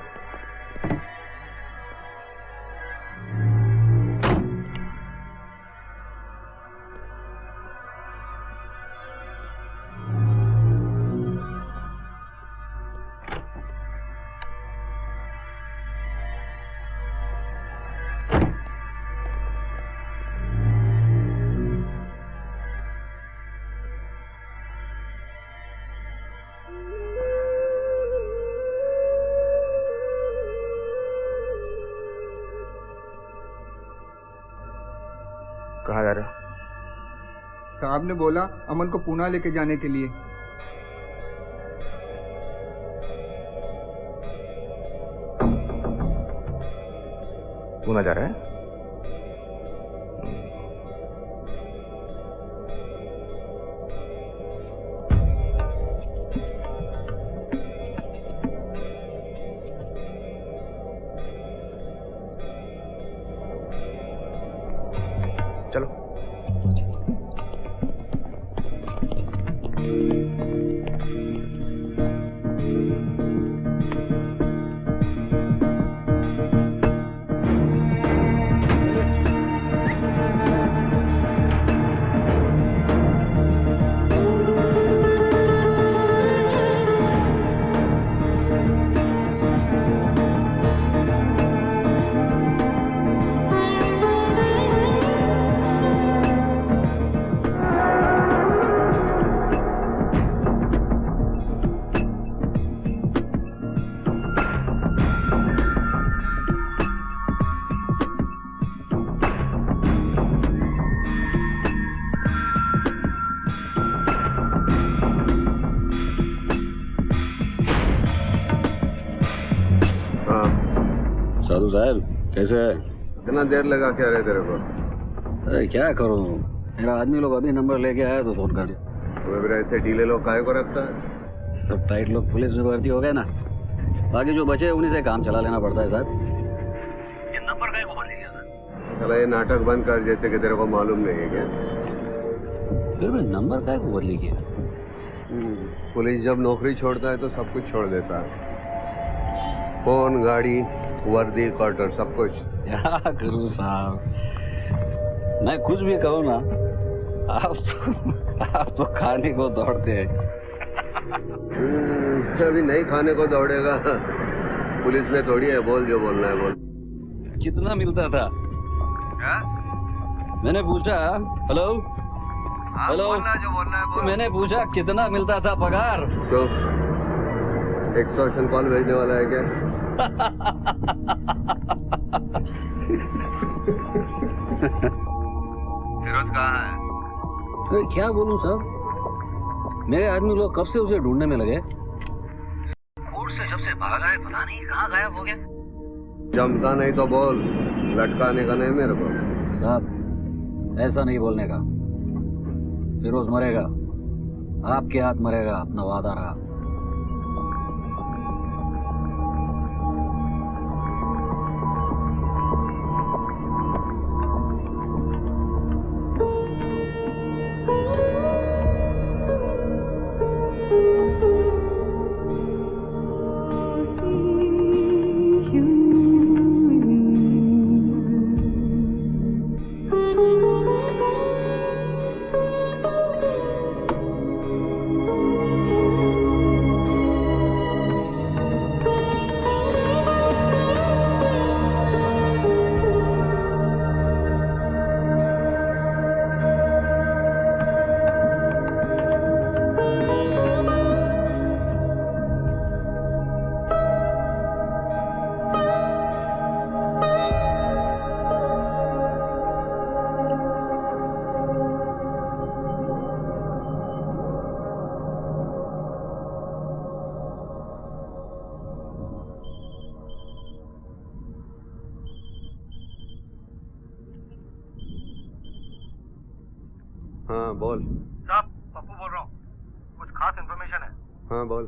कहाँ जा रहे हो? साहब ने बोला अमन को पूना लेके जाने के लिए। पूना जा रहा है? चलो। साधु साहब कैसे है? इतना देर लगा क्या रहे तेरे को? अरे क्या करूं, मेरा आदमी लोग अभी नंबर लेके आया तो फोन कर दिया। तुम्हें फिर ऐसे ढीले लोग काहे को रखता है? सब टाइट लोग पुलिस में भर्ती हो गए ना, बाकी जो बचे उन्हीं से काम चला लेना पड़ता है साहब। ये नंबर काहे को बदल गया सर? चला ये नाटक बंद कर, जैसे कि तेरे को मालूम नहीं है क्या? फिर भी नंबर काहे को बदली किया? पुलिस जब नौकरी छोड़ता है तो सब कुछ छोड़ देता है, फोन, गाड़ी, वर्दी, क्वार्टर, सब कुछ। क्या करूं साहब, मैं कुछ भी कहूँ ना आप तो खाने को दौड़ते हैं। अभी नहीं खाने को दौड़ेगा, पुलिस में थोड़ी है, बोल जो बोलना है बोल। कितना मिलता था? क्या? मैंने पूछा, हेलो हेलो, जो बोलना है बोल। मैंने पूछा कितना मिलता था पगार? तो एक्सटॉर्शन कॉल भेजने वाला है क्या? फिरोज कहाँ है? अरे क्या बोलूं साहब, मेरे आदमी लोग कब से उसे ढूंढने में लगे। कोर्ट से जब से भागा है पता नहीं कहाँ गायब हो गया। जमता नहीं तो बोल, लटकाने का नहीं मेरे को। साहब ऐसा नहीं बोलने का, फिरोज मरेगा, आपके हाथ मरेगा, अपना वादा रहा। हाँ बोल। साहब पप्पू बोल रहा हूँ, कुछ खास इन्फॉर्मेशन है। हाँ बोल।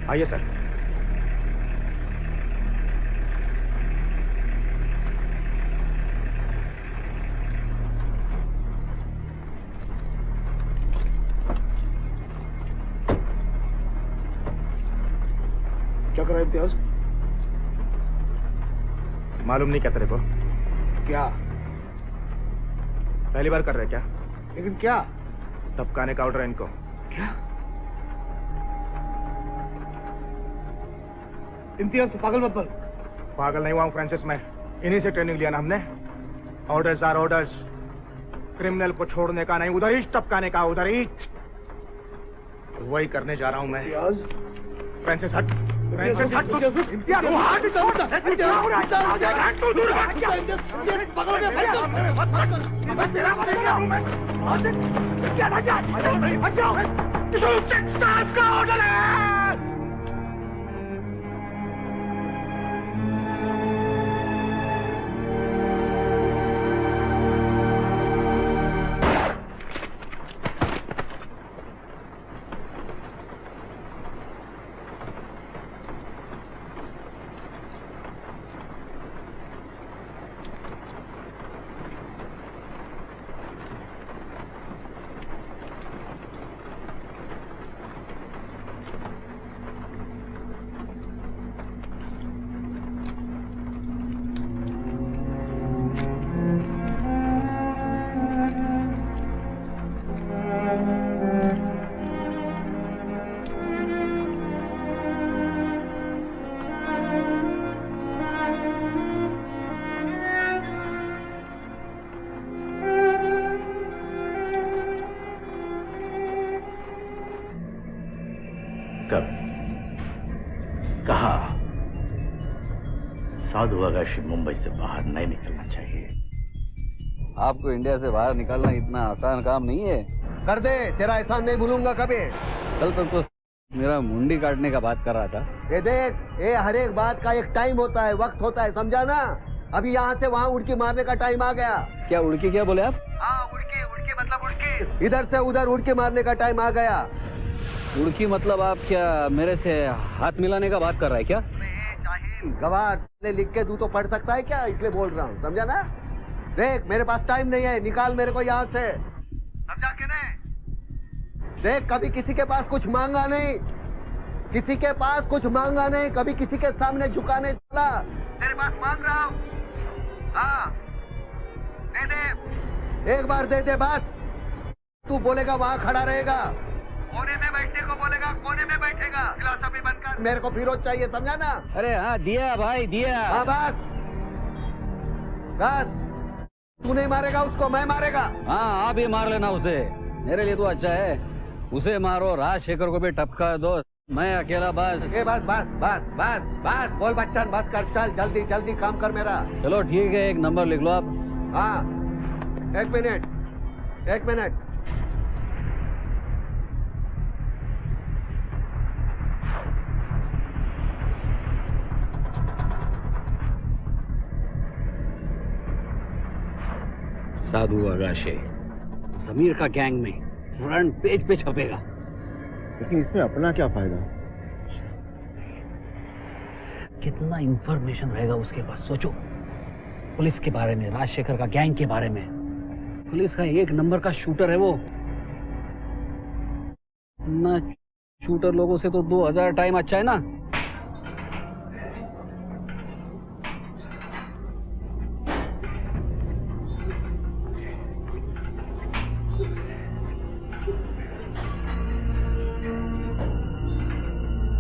आइए सर। क्या कर रहा है इम्तियाज? मालूम नहीं क्या तेरे को? क्या? पहली बार कर रहे क्या? लेकिन क्या? टपकाने का ऑर्डर है इनको। क्या? इम्तियाज तो पागल मत बन। पागल नहीं हुआ हूँ फ्रांसिस, मैं इन्हीं से ट्रेनिंग लिया ना हमने। Orders are orders. क्रिमिनल को छोड़ने का नहीं, उधर ही टपकाने का, उधर ही। वही करने जा रहा हूँ मैं। फ्रांसिस हट। फ्रांसिस हट। इम्तियाज वो हट। तू दूर हट। पागल में मत तेरा बनेगा हूँ मैं। हट जाओ। साहब का ऑर्डर है। कब? कहा? साधु आगाशी मुंबई से बाहर नहीं निकलना चाहिए। आपको इंडिया से बाहर निकालना इतना आसान काम नहीं है। कर दे, तेरा एहसान नहीं भूलूंगा कभी। कल तक तो मेरा मुंडी काटने का बात कर रहा था। ये देख, ये हर एक बात का एक टाइम होता है, वक्त होता है, समझा ना? अभी यहाँ से वहाँ उड़की मारने का टाइम आ गया। क्या उड़की? क्या बोले आप? हाँ, उड़की। उड़की मतलब उड़की। इधर से उधर उड़की मारने का टाइम आ गया। उड़की मतलब आप क्या मेरे से हाथ मिलाने का बात कर रहा है क्या? गवाह ने लिख के दू तो पढ़ सकता है क्या, इसलिए बोल रहा हूँ, समझा ना? देख, मेरे पास टाइम नहीं है, निकाल मेरे को यहाँ से, समझा के नहीं? देख, कभी किसी के पास कुछ मांगा नहीं, किसी के पास कुछ मांगा नहीं, कभी किसी के सामने झुका नहीं चला। तेरे पास मांग रहा हूँ। हाँ, दे दे, एक बार दे दे बस। तू बोलेगा वहाँ खड़ा रहेगा, कोने में बैठने को बोलेगा, कोने में बैठेगा। फिलॉसफी बनकर मेरे को फिरोज चाहिए, समझा ना? अरे हाँ, दिया भाई, दिया। हाँ, बस बस। तू नहीं मारेगा उसको, मैं मारेगा। हाँ, आप ही मार लेना उसे, मेरे लिए तो अच्छा है। उसे मारो, राजशेखर को भी टपका दो, मैं अकेला बस। बस बस बस बस बस, बोल बच्चन, बस कर, चल जल्दी जल्दी काम कर मेरा। चलो ठीक है, एक नंबर लिख लो आप। हाँ, एक मिनट। साधु आगाशे समीर का गैंग में फ्रंट पेज पे छपेगा। लेकिन इसमें अपना क्या फायदा? कितना इंफॉर्मेशन रहेगा उसके पास, सोचो। पुलिस के बारे में, राजशेखर का गैंग के बारे में। पुलिस का एक नंबर का शूटर है वो। ना शूटर लोगों से तो 2000 टाइम अच्छा है ना।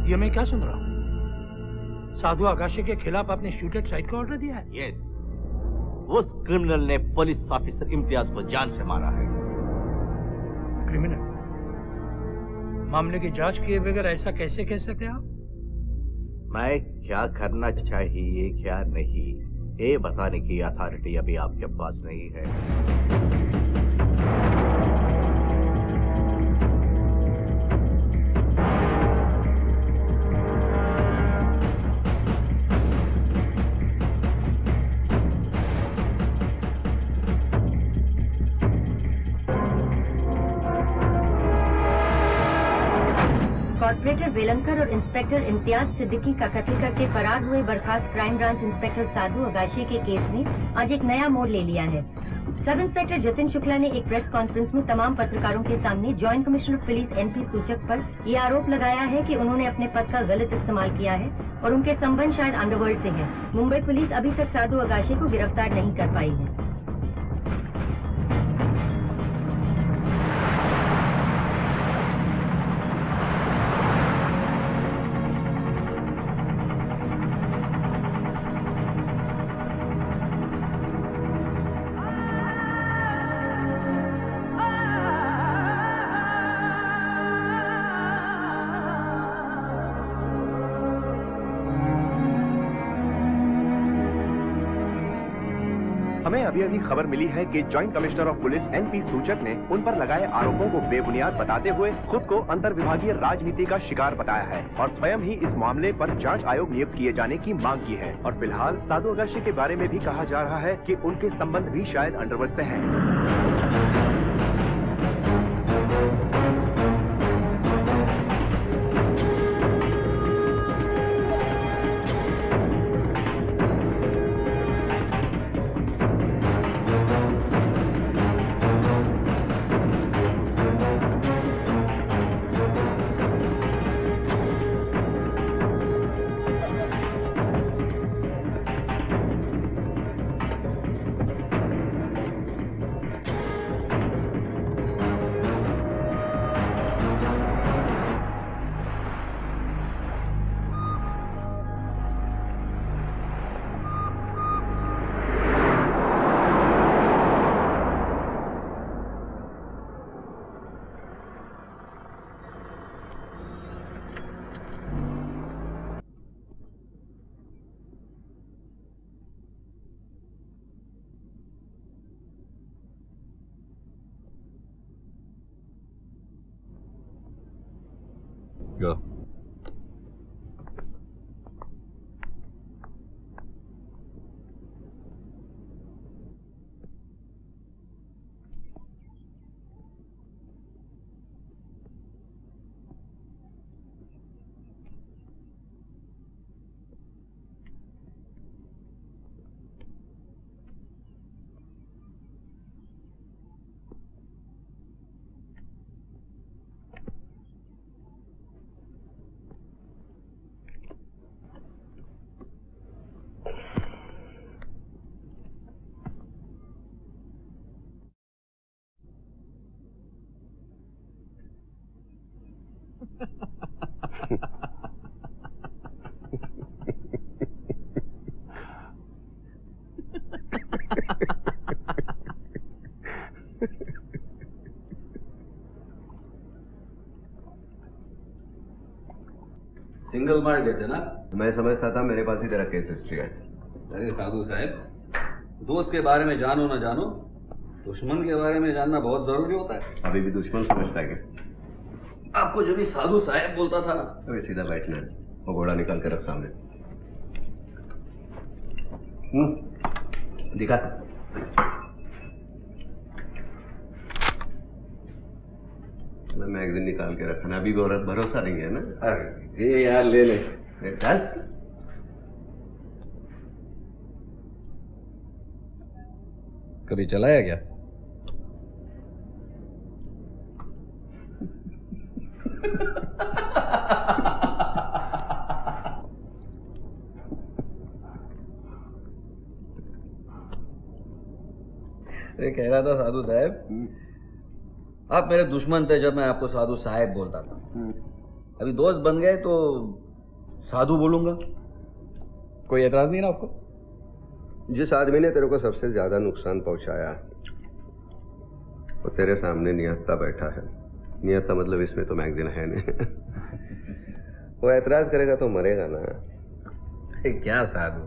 ये मैं क्या सुन रहा हूँ? साधु आगाशे के खिलाफ आपने शूटेड साइट का ऑर्डर दिया है? यस, उस क्रिमिनल ने पुलिस ऑफिसर इम्तियाज को जान से मारा है। क्रिमिनल? मामले की जांच किए बगैर ऐसा कैसे कह सकते आप? मैं क्या करना चाहिए क्या नहीं, ये बताने की अथॉरिटी अभी आपके पास नहीं है। कॉर्पोरेटेड वेलंकर और इंस्पेक्टर इम्तियाज सिद्दीकी का कत्ल करके फरार हुए बर्खास्त क्राइम ब्रांच इंस्पेक्टर साधु अगाशी के केस ने आज एक नया मोड़ ले लिया है। सब इंस्पेक्टर जतिन शुक्ला ने एक प्रेस कॉन्फ्रेंस में तमाम पत्रकारों के सामने joint commissioner of police NP सूचक पर यह आरोप लगाया है कि उन्होंने अपने पद का गलत इस्तेमाल किया है और उनके संबंध शायद अंडरवर्ल्ड से है। मुंबई पुलिस अभी तक साधु अगाशी को गिरफ्तार नहीं कर पाई है। हमें अभी अभी खबर मिली है कि joint commissioner of police NP सूचक ने उन पर लगाए आरोपों को बेबुनियाद बताते हुए खुद को अंतर्विभागीय राजनीति का शिकार बताया है और स्वयं ही इस मामले पर जांच आयोग नियुक्त किए जाने की मांग की है। और फिलहाल साधु अगाशी के बारे में भी कहा जा रहा है कि उनके संबंध भी शायद अंडरवर्ल्ड से हैं। Go. सिंगल मार देते ना। मैं समझता था मेरे पास ही तेरा केस हिस्ट्री है। अरे साधु साहब, दोस्त के बारे में जानो ना जानो, दुश्मन के बारे में जानना बहुत जरूरी होता है। अभी भी दुश्मन समझता है क्या? आपको जो भी साधु साहब बोलता था ना। अभी सीधा बैठना है, वो घोड़ा निकाल के रख सामने। दिखा। मैं मैगजीन निकाल के रखना, अभी भी औरत भरोसा नहीं है ना। अरे ये यार ले ले। चल। कभी चलाया क्या? ये कह रहा था साधु साहब, आप मेरे दुश्मन थे जब मैं आपको साधु साहब बोलता था। अभी दोस्त बन गए तो साधु बोलूंगा। कोई एतराज नहीं ना आपको? जिस आदमी ने तेरे को सबसे ज्यादा नुकसान पहुंचाया वो तेरे सामने निहत्ता बैठा है। निहत्ता मतलब इसमें तो मैगजीन है नहीं। वो एतराज करेगा तो मरेगा ना। क्या साधु?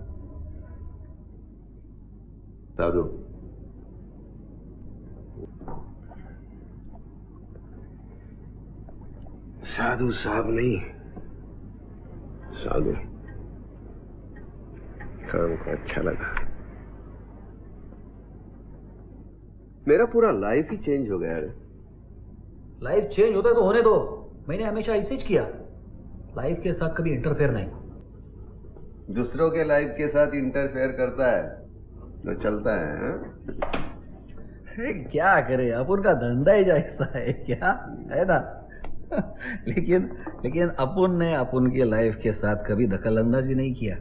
साधु साधु साहब नहीं, साधु। काम को अच्छा लगा। मेरा पूरा लाइफ ही चेंज हो गया है। लाइफ चेंज होता है तो होने दो। मैंने हमेशा ऐसे ही किया। लाइफ के साथ कभी इंटरफेयर नहीं। दूसरों के लाइफ के साथ इंटरफेयर करता है तो चलता है, हाँ? अरे क्या करे, अपन का धंधा ही ऐसा है क्या, है ना। लेकिन अपन ने अपन के लाइफ के साथ कभी दखल अंदाजी नहीं किया,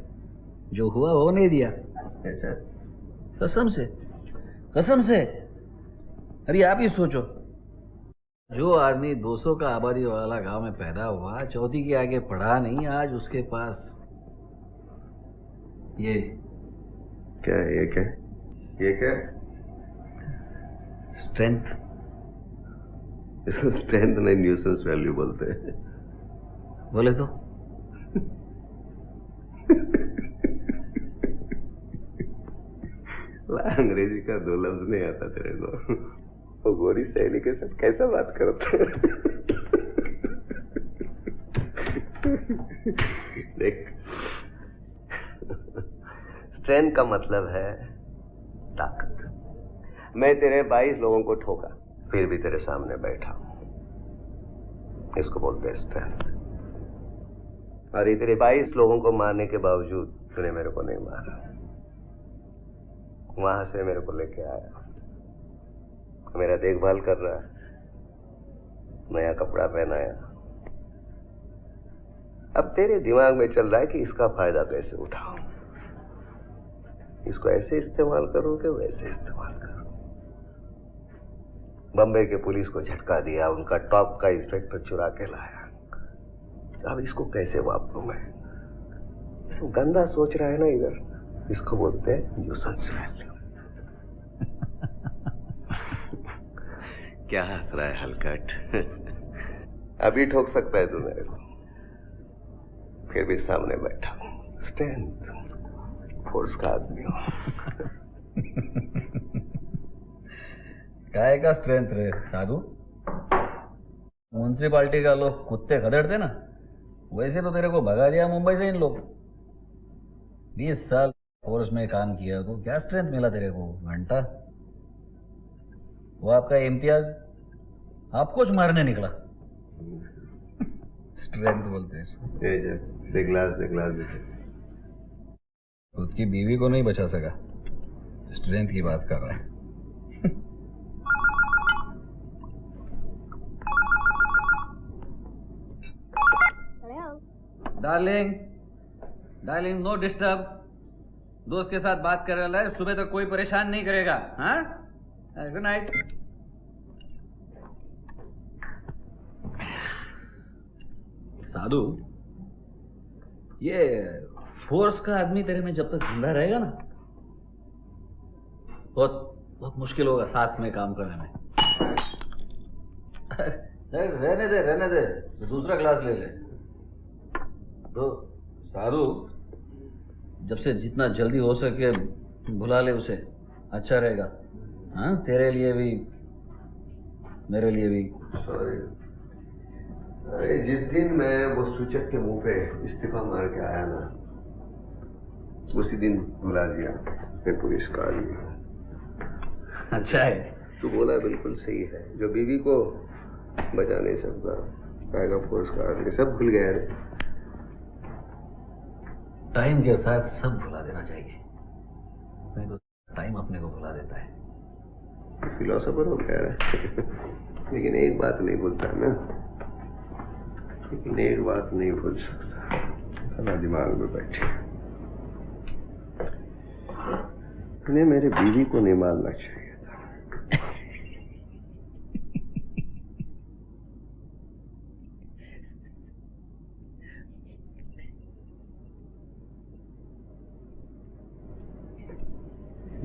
जो हुआ वो नहीं दिया। ऐसा? कसम से। अभी आप ही सोचो, जो आदमी 200 का आबादी वाला गांव में पैदा हुआ, चौथी के आगे पढ़ा नहीं, आज उसके पास ये क्या है? ये क्या? स्ट्रेंथ। इसको स्ट्रेंथ नहीं, न्यूसेंस वैल्यू बोलते हैं। बोले तो अंग्रेजी का 2 लफ्ज नहीं आता तेरे को। वो गोरी सहेली के साथ कैसा बात करता है? देख, स्ट्रेंथ का मतलब है ताकत। मैं तेरे 22 लोगों को ठोका, फिर भी तेरे सामने बैठा हूं, इसको बोलते हैं स्ट्रेंथ। और ये तेरे 22 लोगों को मारने के बावजूद तूने मेरे को नहीं मारा, वहां से मेरे को लेके आया, मेरा देखभाल कर रहा है, नया कपड़ा पहनाया। अब तेरे दिमाग में चल रहा है कि इसका फायदा कैसे उठाऊं, इसको ऐसे इस्तेमाल करूं कि वैसे इस्तेमाल करूं। बम्बई के पुलिस को झटका दिया, उनका टॉप का इंस्पेक्टर चुरा के लाया, अब इसको कैसे वापरूं मैं? इसको गंदा सोच रहा है ना इधर, इसको बोलते हैं न्यूसेंस वैल्यू। क्या हंस रहा है हलकट? अभी ठोक सकता है तू मेरे को, फिर भी सामने बैठा हूं। स्ट्रेंथ, फोर्स का आदमी हूं। काय का स्ट्रेंथ रे साधु? म्यूनसिपालिटी का लोग कुत्ते खदेड़ते ना, वैसे तो तेरे को भगा दिया मुंबई से इन लोग। 20 साल फोर्स में काम किया तो क्या स्ट्रेंथ मिला तेरे को? घंटा। वो आपका इम्तियाज आपको च मारने निकला। स्ट्रेंथ बोलते हैं। दे ग्लास जैसे खुद की बीवी को नहीं बचा सका, स्ट्रेंथ की बात कर रहा है। Darling no disturb. दोस्त के साथ बात कर रहा है, सुबह तक कोई परेशान नहीं करेगा। हाँ, गुड नाइट। साधु, ये फोर्स का आदमी तेरे में जब तक जिंदा रहेगा ना, बहुत मुश्किल होगा साथ में काम करने में। रहने दे, तो दूसरा क्लास ले ले। तो साधु, जब से जितना जल्दी हो सके बुला ले उसे, अच्छा रहेगा। हाँ, तेरे लिए भी मेरे लिए भी। सॉरी। अरे जिस दिन मैं वो सूचक के मुंह पे इस्तीफा मार के आया ना, उसी दिन बुला दिया मैं पुलिस का आदमी। अच्छा है। तू बोला बिल्कुल सही है, जो बीवी को बचा नहीं सकता आएगा फोर्स का आदमी। सब भूल गया रे। टाइम के साथ सब भुला देना चाहिए, नहीं तो टाइम अपने को भुला देता है। फिलोसोफर हो गया रे। लेकिन एक बात नहीं भूलता ना, लेकिन एक बात नहीं भूल सकता, अपना दिमाग में बैठे। तूने मेरे बीवी को नहीं मारना चाहिए था।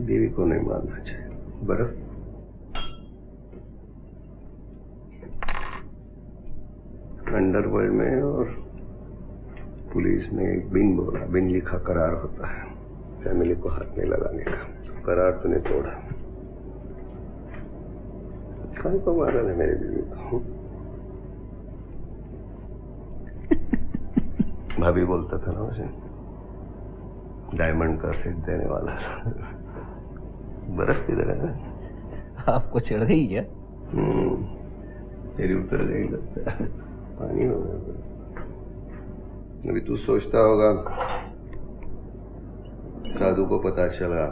बीवी को नहीं मारना चाहिए। बर्फ अंडरवर्ल्ड में और पुलिस में एक बिन लिखा करार होता है, फैमिली को हाथ नहीं लगाने का। तो करार तूने तोड़ा। कहीं को मारा ना मेरे बीवी को? भाभी बोलता था ना उसे, डायमंड का सेट देने वाला। बर्फ किधर है? आपको चढ़ गई क्या? तेरी उतर गई लगता है, पानी हो गया। अभी तू सोचता होगा साधु को पता चला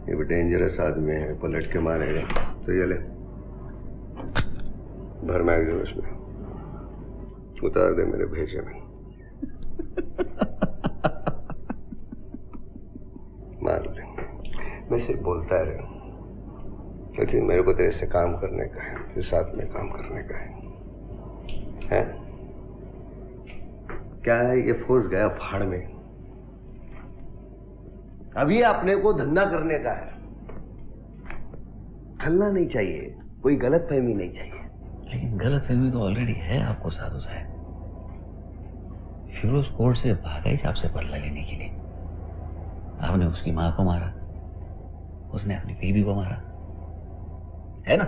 ये डेंजरस आदमी है, पलट के मारेगा, तो ये ले भर मैगजीन में उतार दे मेरे भेजे में। मार ले। मैं सिर्फ बोलता रहा, लेकिन मेरे को तेरे से काम करने का है, फिर साथ में काम करने का है? क्या है ये फोर्स गया फाड़ में। अभी अपने को धंधा करने का है, छलना नहीं चाहिए, कोई गलत फहमी नहीं चाहिए। लेकिन गलत फहमी तो ऑलरेडी है आपको साधु साहब। फिरोज कोर्ट से भागा ही आपसे बदला लेने के लिए। आपने उसकी मां को मारा, उसने अपनी बीवी को मारा, है ना?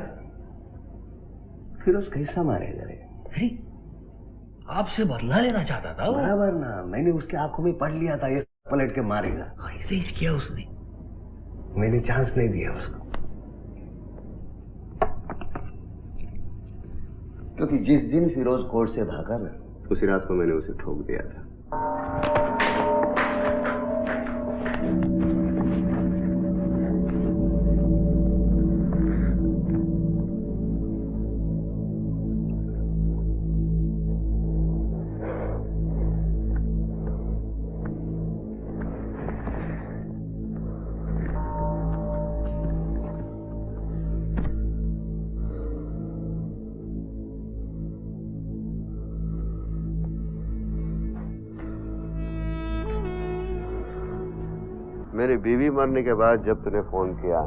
फिरोज कैसा मारेगा रे? अरे आपसे बदला लेना चाहता था वो। बराबर ना, मैंने उसकी आंखों में पढ़ लिया था ये पलट के मारेगा। ऐसे ही किया उसने। मैंने चांस नहीं दिया उसको, क्योंकि जिस दिन फिरोज कोर्ट से भागा ना, उसी रात को मैंने उसे ठोक दिया था। मेरी बीवी मरने के बाद जब तूने फोन किया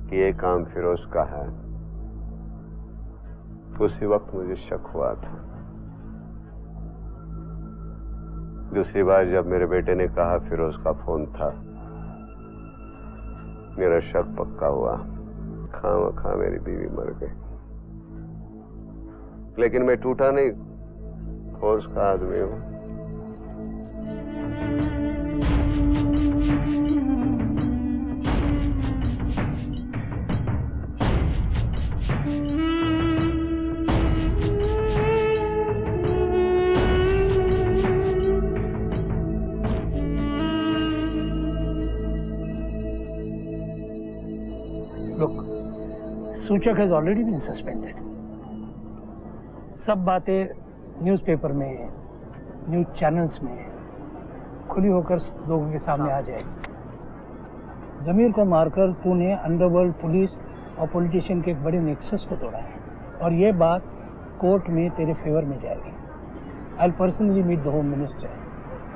कि ये काम फिरोज का है, उसी वक्त मुझे शक हुआ था। दूसरी बार जब मेरे बेटे ने कहा फिरोज का फोन था, मेरा शक पक्का हुआ, खामखा मेरी बीवी मर गई। लेकिन मैं टूटा नहीं, फोर्स का आदमी हूं। सूचक हैज ऑलरेडी बीन सस्पेंडेड। सब बातें न्यूज़पेपर में, न्यूज चैनल्स में खुली होकर लोगों के सामने आ जाएगी। जमीर को मारकर तूने अंडरवर्ल्ड, पुलिस और पॉलिटिशियन के एक बड़े नेक्सस को तोड़ा है, और ये बात कोर्ट में तेरे फेवर में जाएगी। I will personally meet the home minister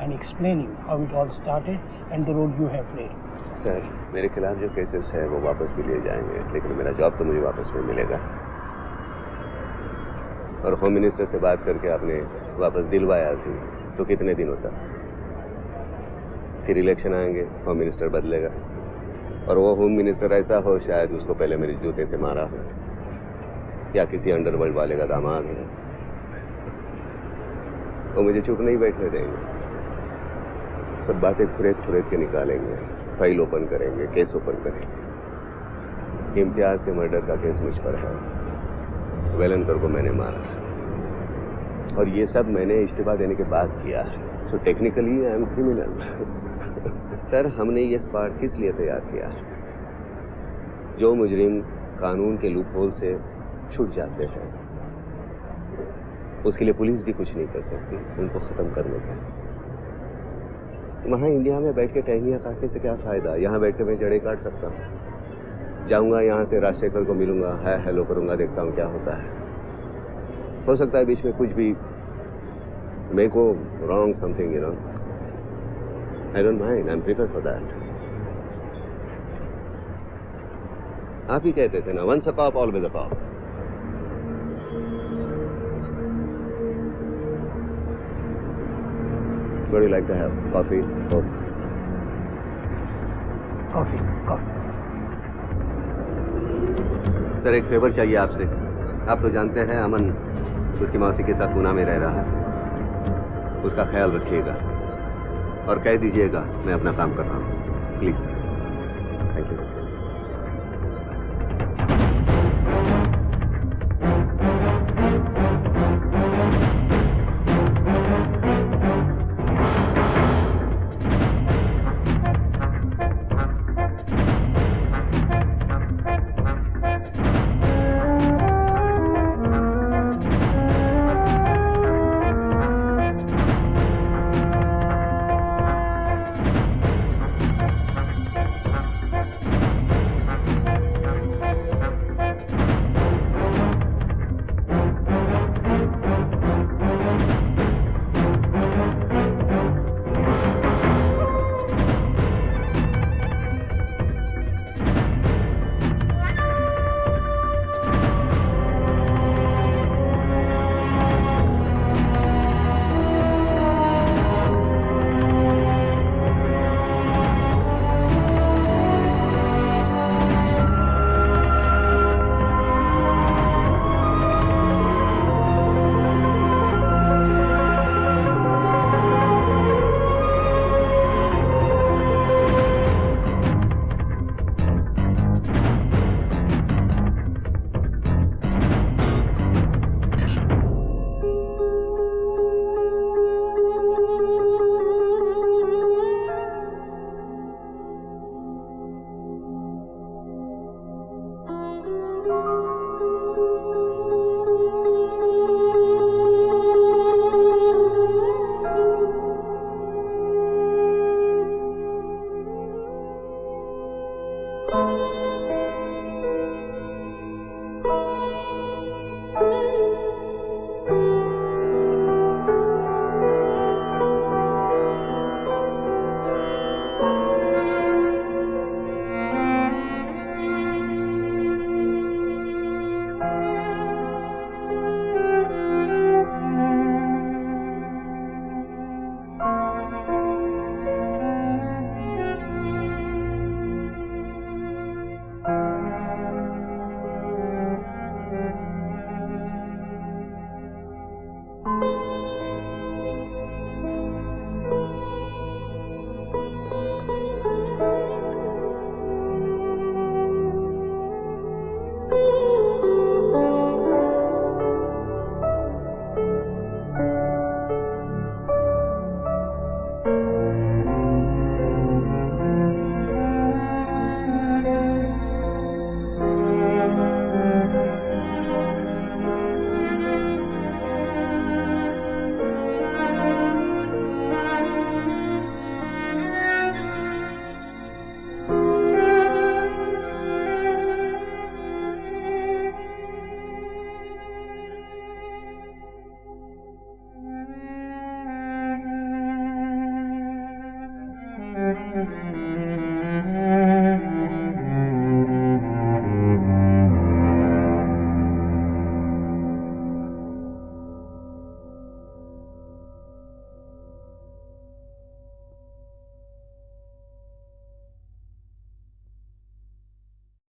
and explain you how it all started and the road you have played. Sir, मेरे खिलाफ जो केसेस है वो वापस भी लिए जाएंगे, लेकिन मेरा जॉब तो मुझे वापस में मिलेगा। और होम मिनिस्टर से बात करके आपने वापस दिलवाया थी, तो कितने दिनों तक? फिर इलेक्शन आएंगे, होम मिनिस्टर बदलेगा, और वो होम मिनिस्टर ऐसा हो शायद उसको पहले मेरे जूते से मारा हो, या किसी अंडरवर्ल्ड वाले का दामाद हो। वो मुझे चुप नहीं बैठने देंगे, सब बातें खुरेद के निकालेंगे, फाइल ओपन करेंगे, केस ओपन करेंगे। इम्तियाज के मर्डर का केस मुझ पर है, वेलनकर को मैंने मारा, और ये सब मैंने इस्तीफा देने के बाद किया है। So technically I am criminal. Sir, हमने ये स्पार्ट किस लिए तैयार किया है? जो मुजरिम कानून के लूप होल से छूट जाते हैं, उसके लिए पुलिस भी कुछ नहीं कर सकती, उनको खत्म करने का। वहाँ इंडिया में बैठ के टहनियाँ काटने से क्या फायदा? यहाँ बैठ के मैं जड़ें काट सकता हूँ। जाऊँगा यहाँ से राजशेखर को मिलूंगा, हाय हेलो करूँगा, देखता हूँ क्या होता है। हो सकता है बीच में कुछ भी मेक को wrong something, you know, I don't mind, I am prepare for that. आप ही कहते थे ना, once a cop always a cop. Would you like to have coffee? Coffee. Sir, एक फेवर चाहिए आपसे। आप तो जानते हैं अमन उसकी मौसी के साथ पुणे में रह रहा है, उसका ख्याल रखिएगा और कह दीजिएगा मैं अपना काम कर रहा हूँ, प्लीज। Thank you. है।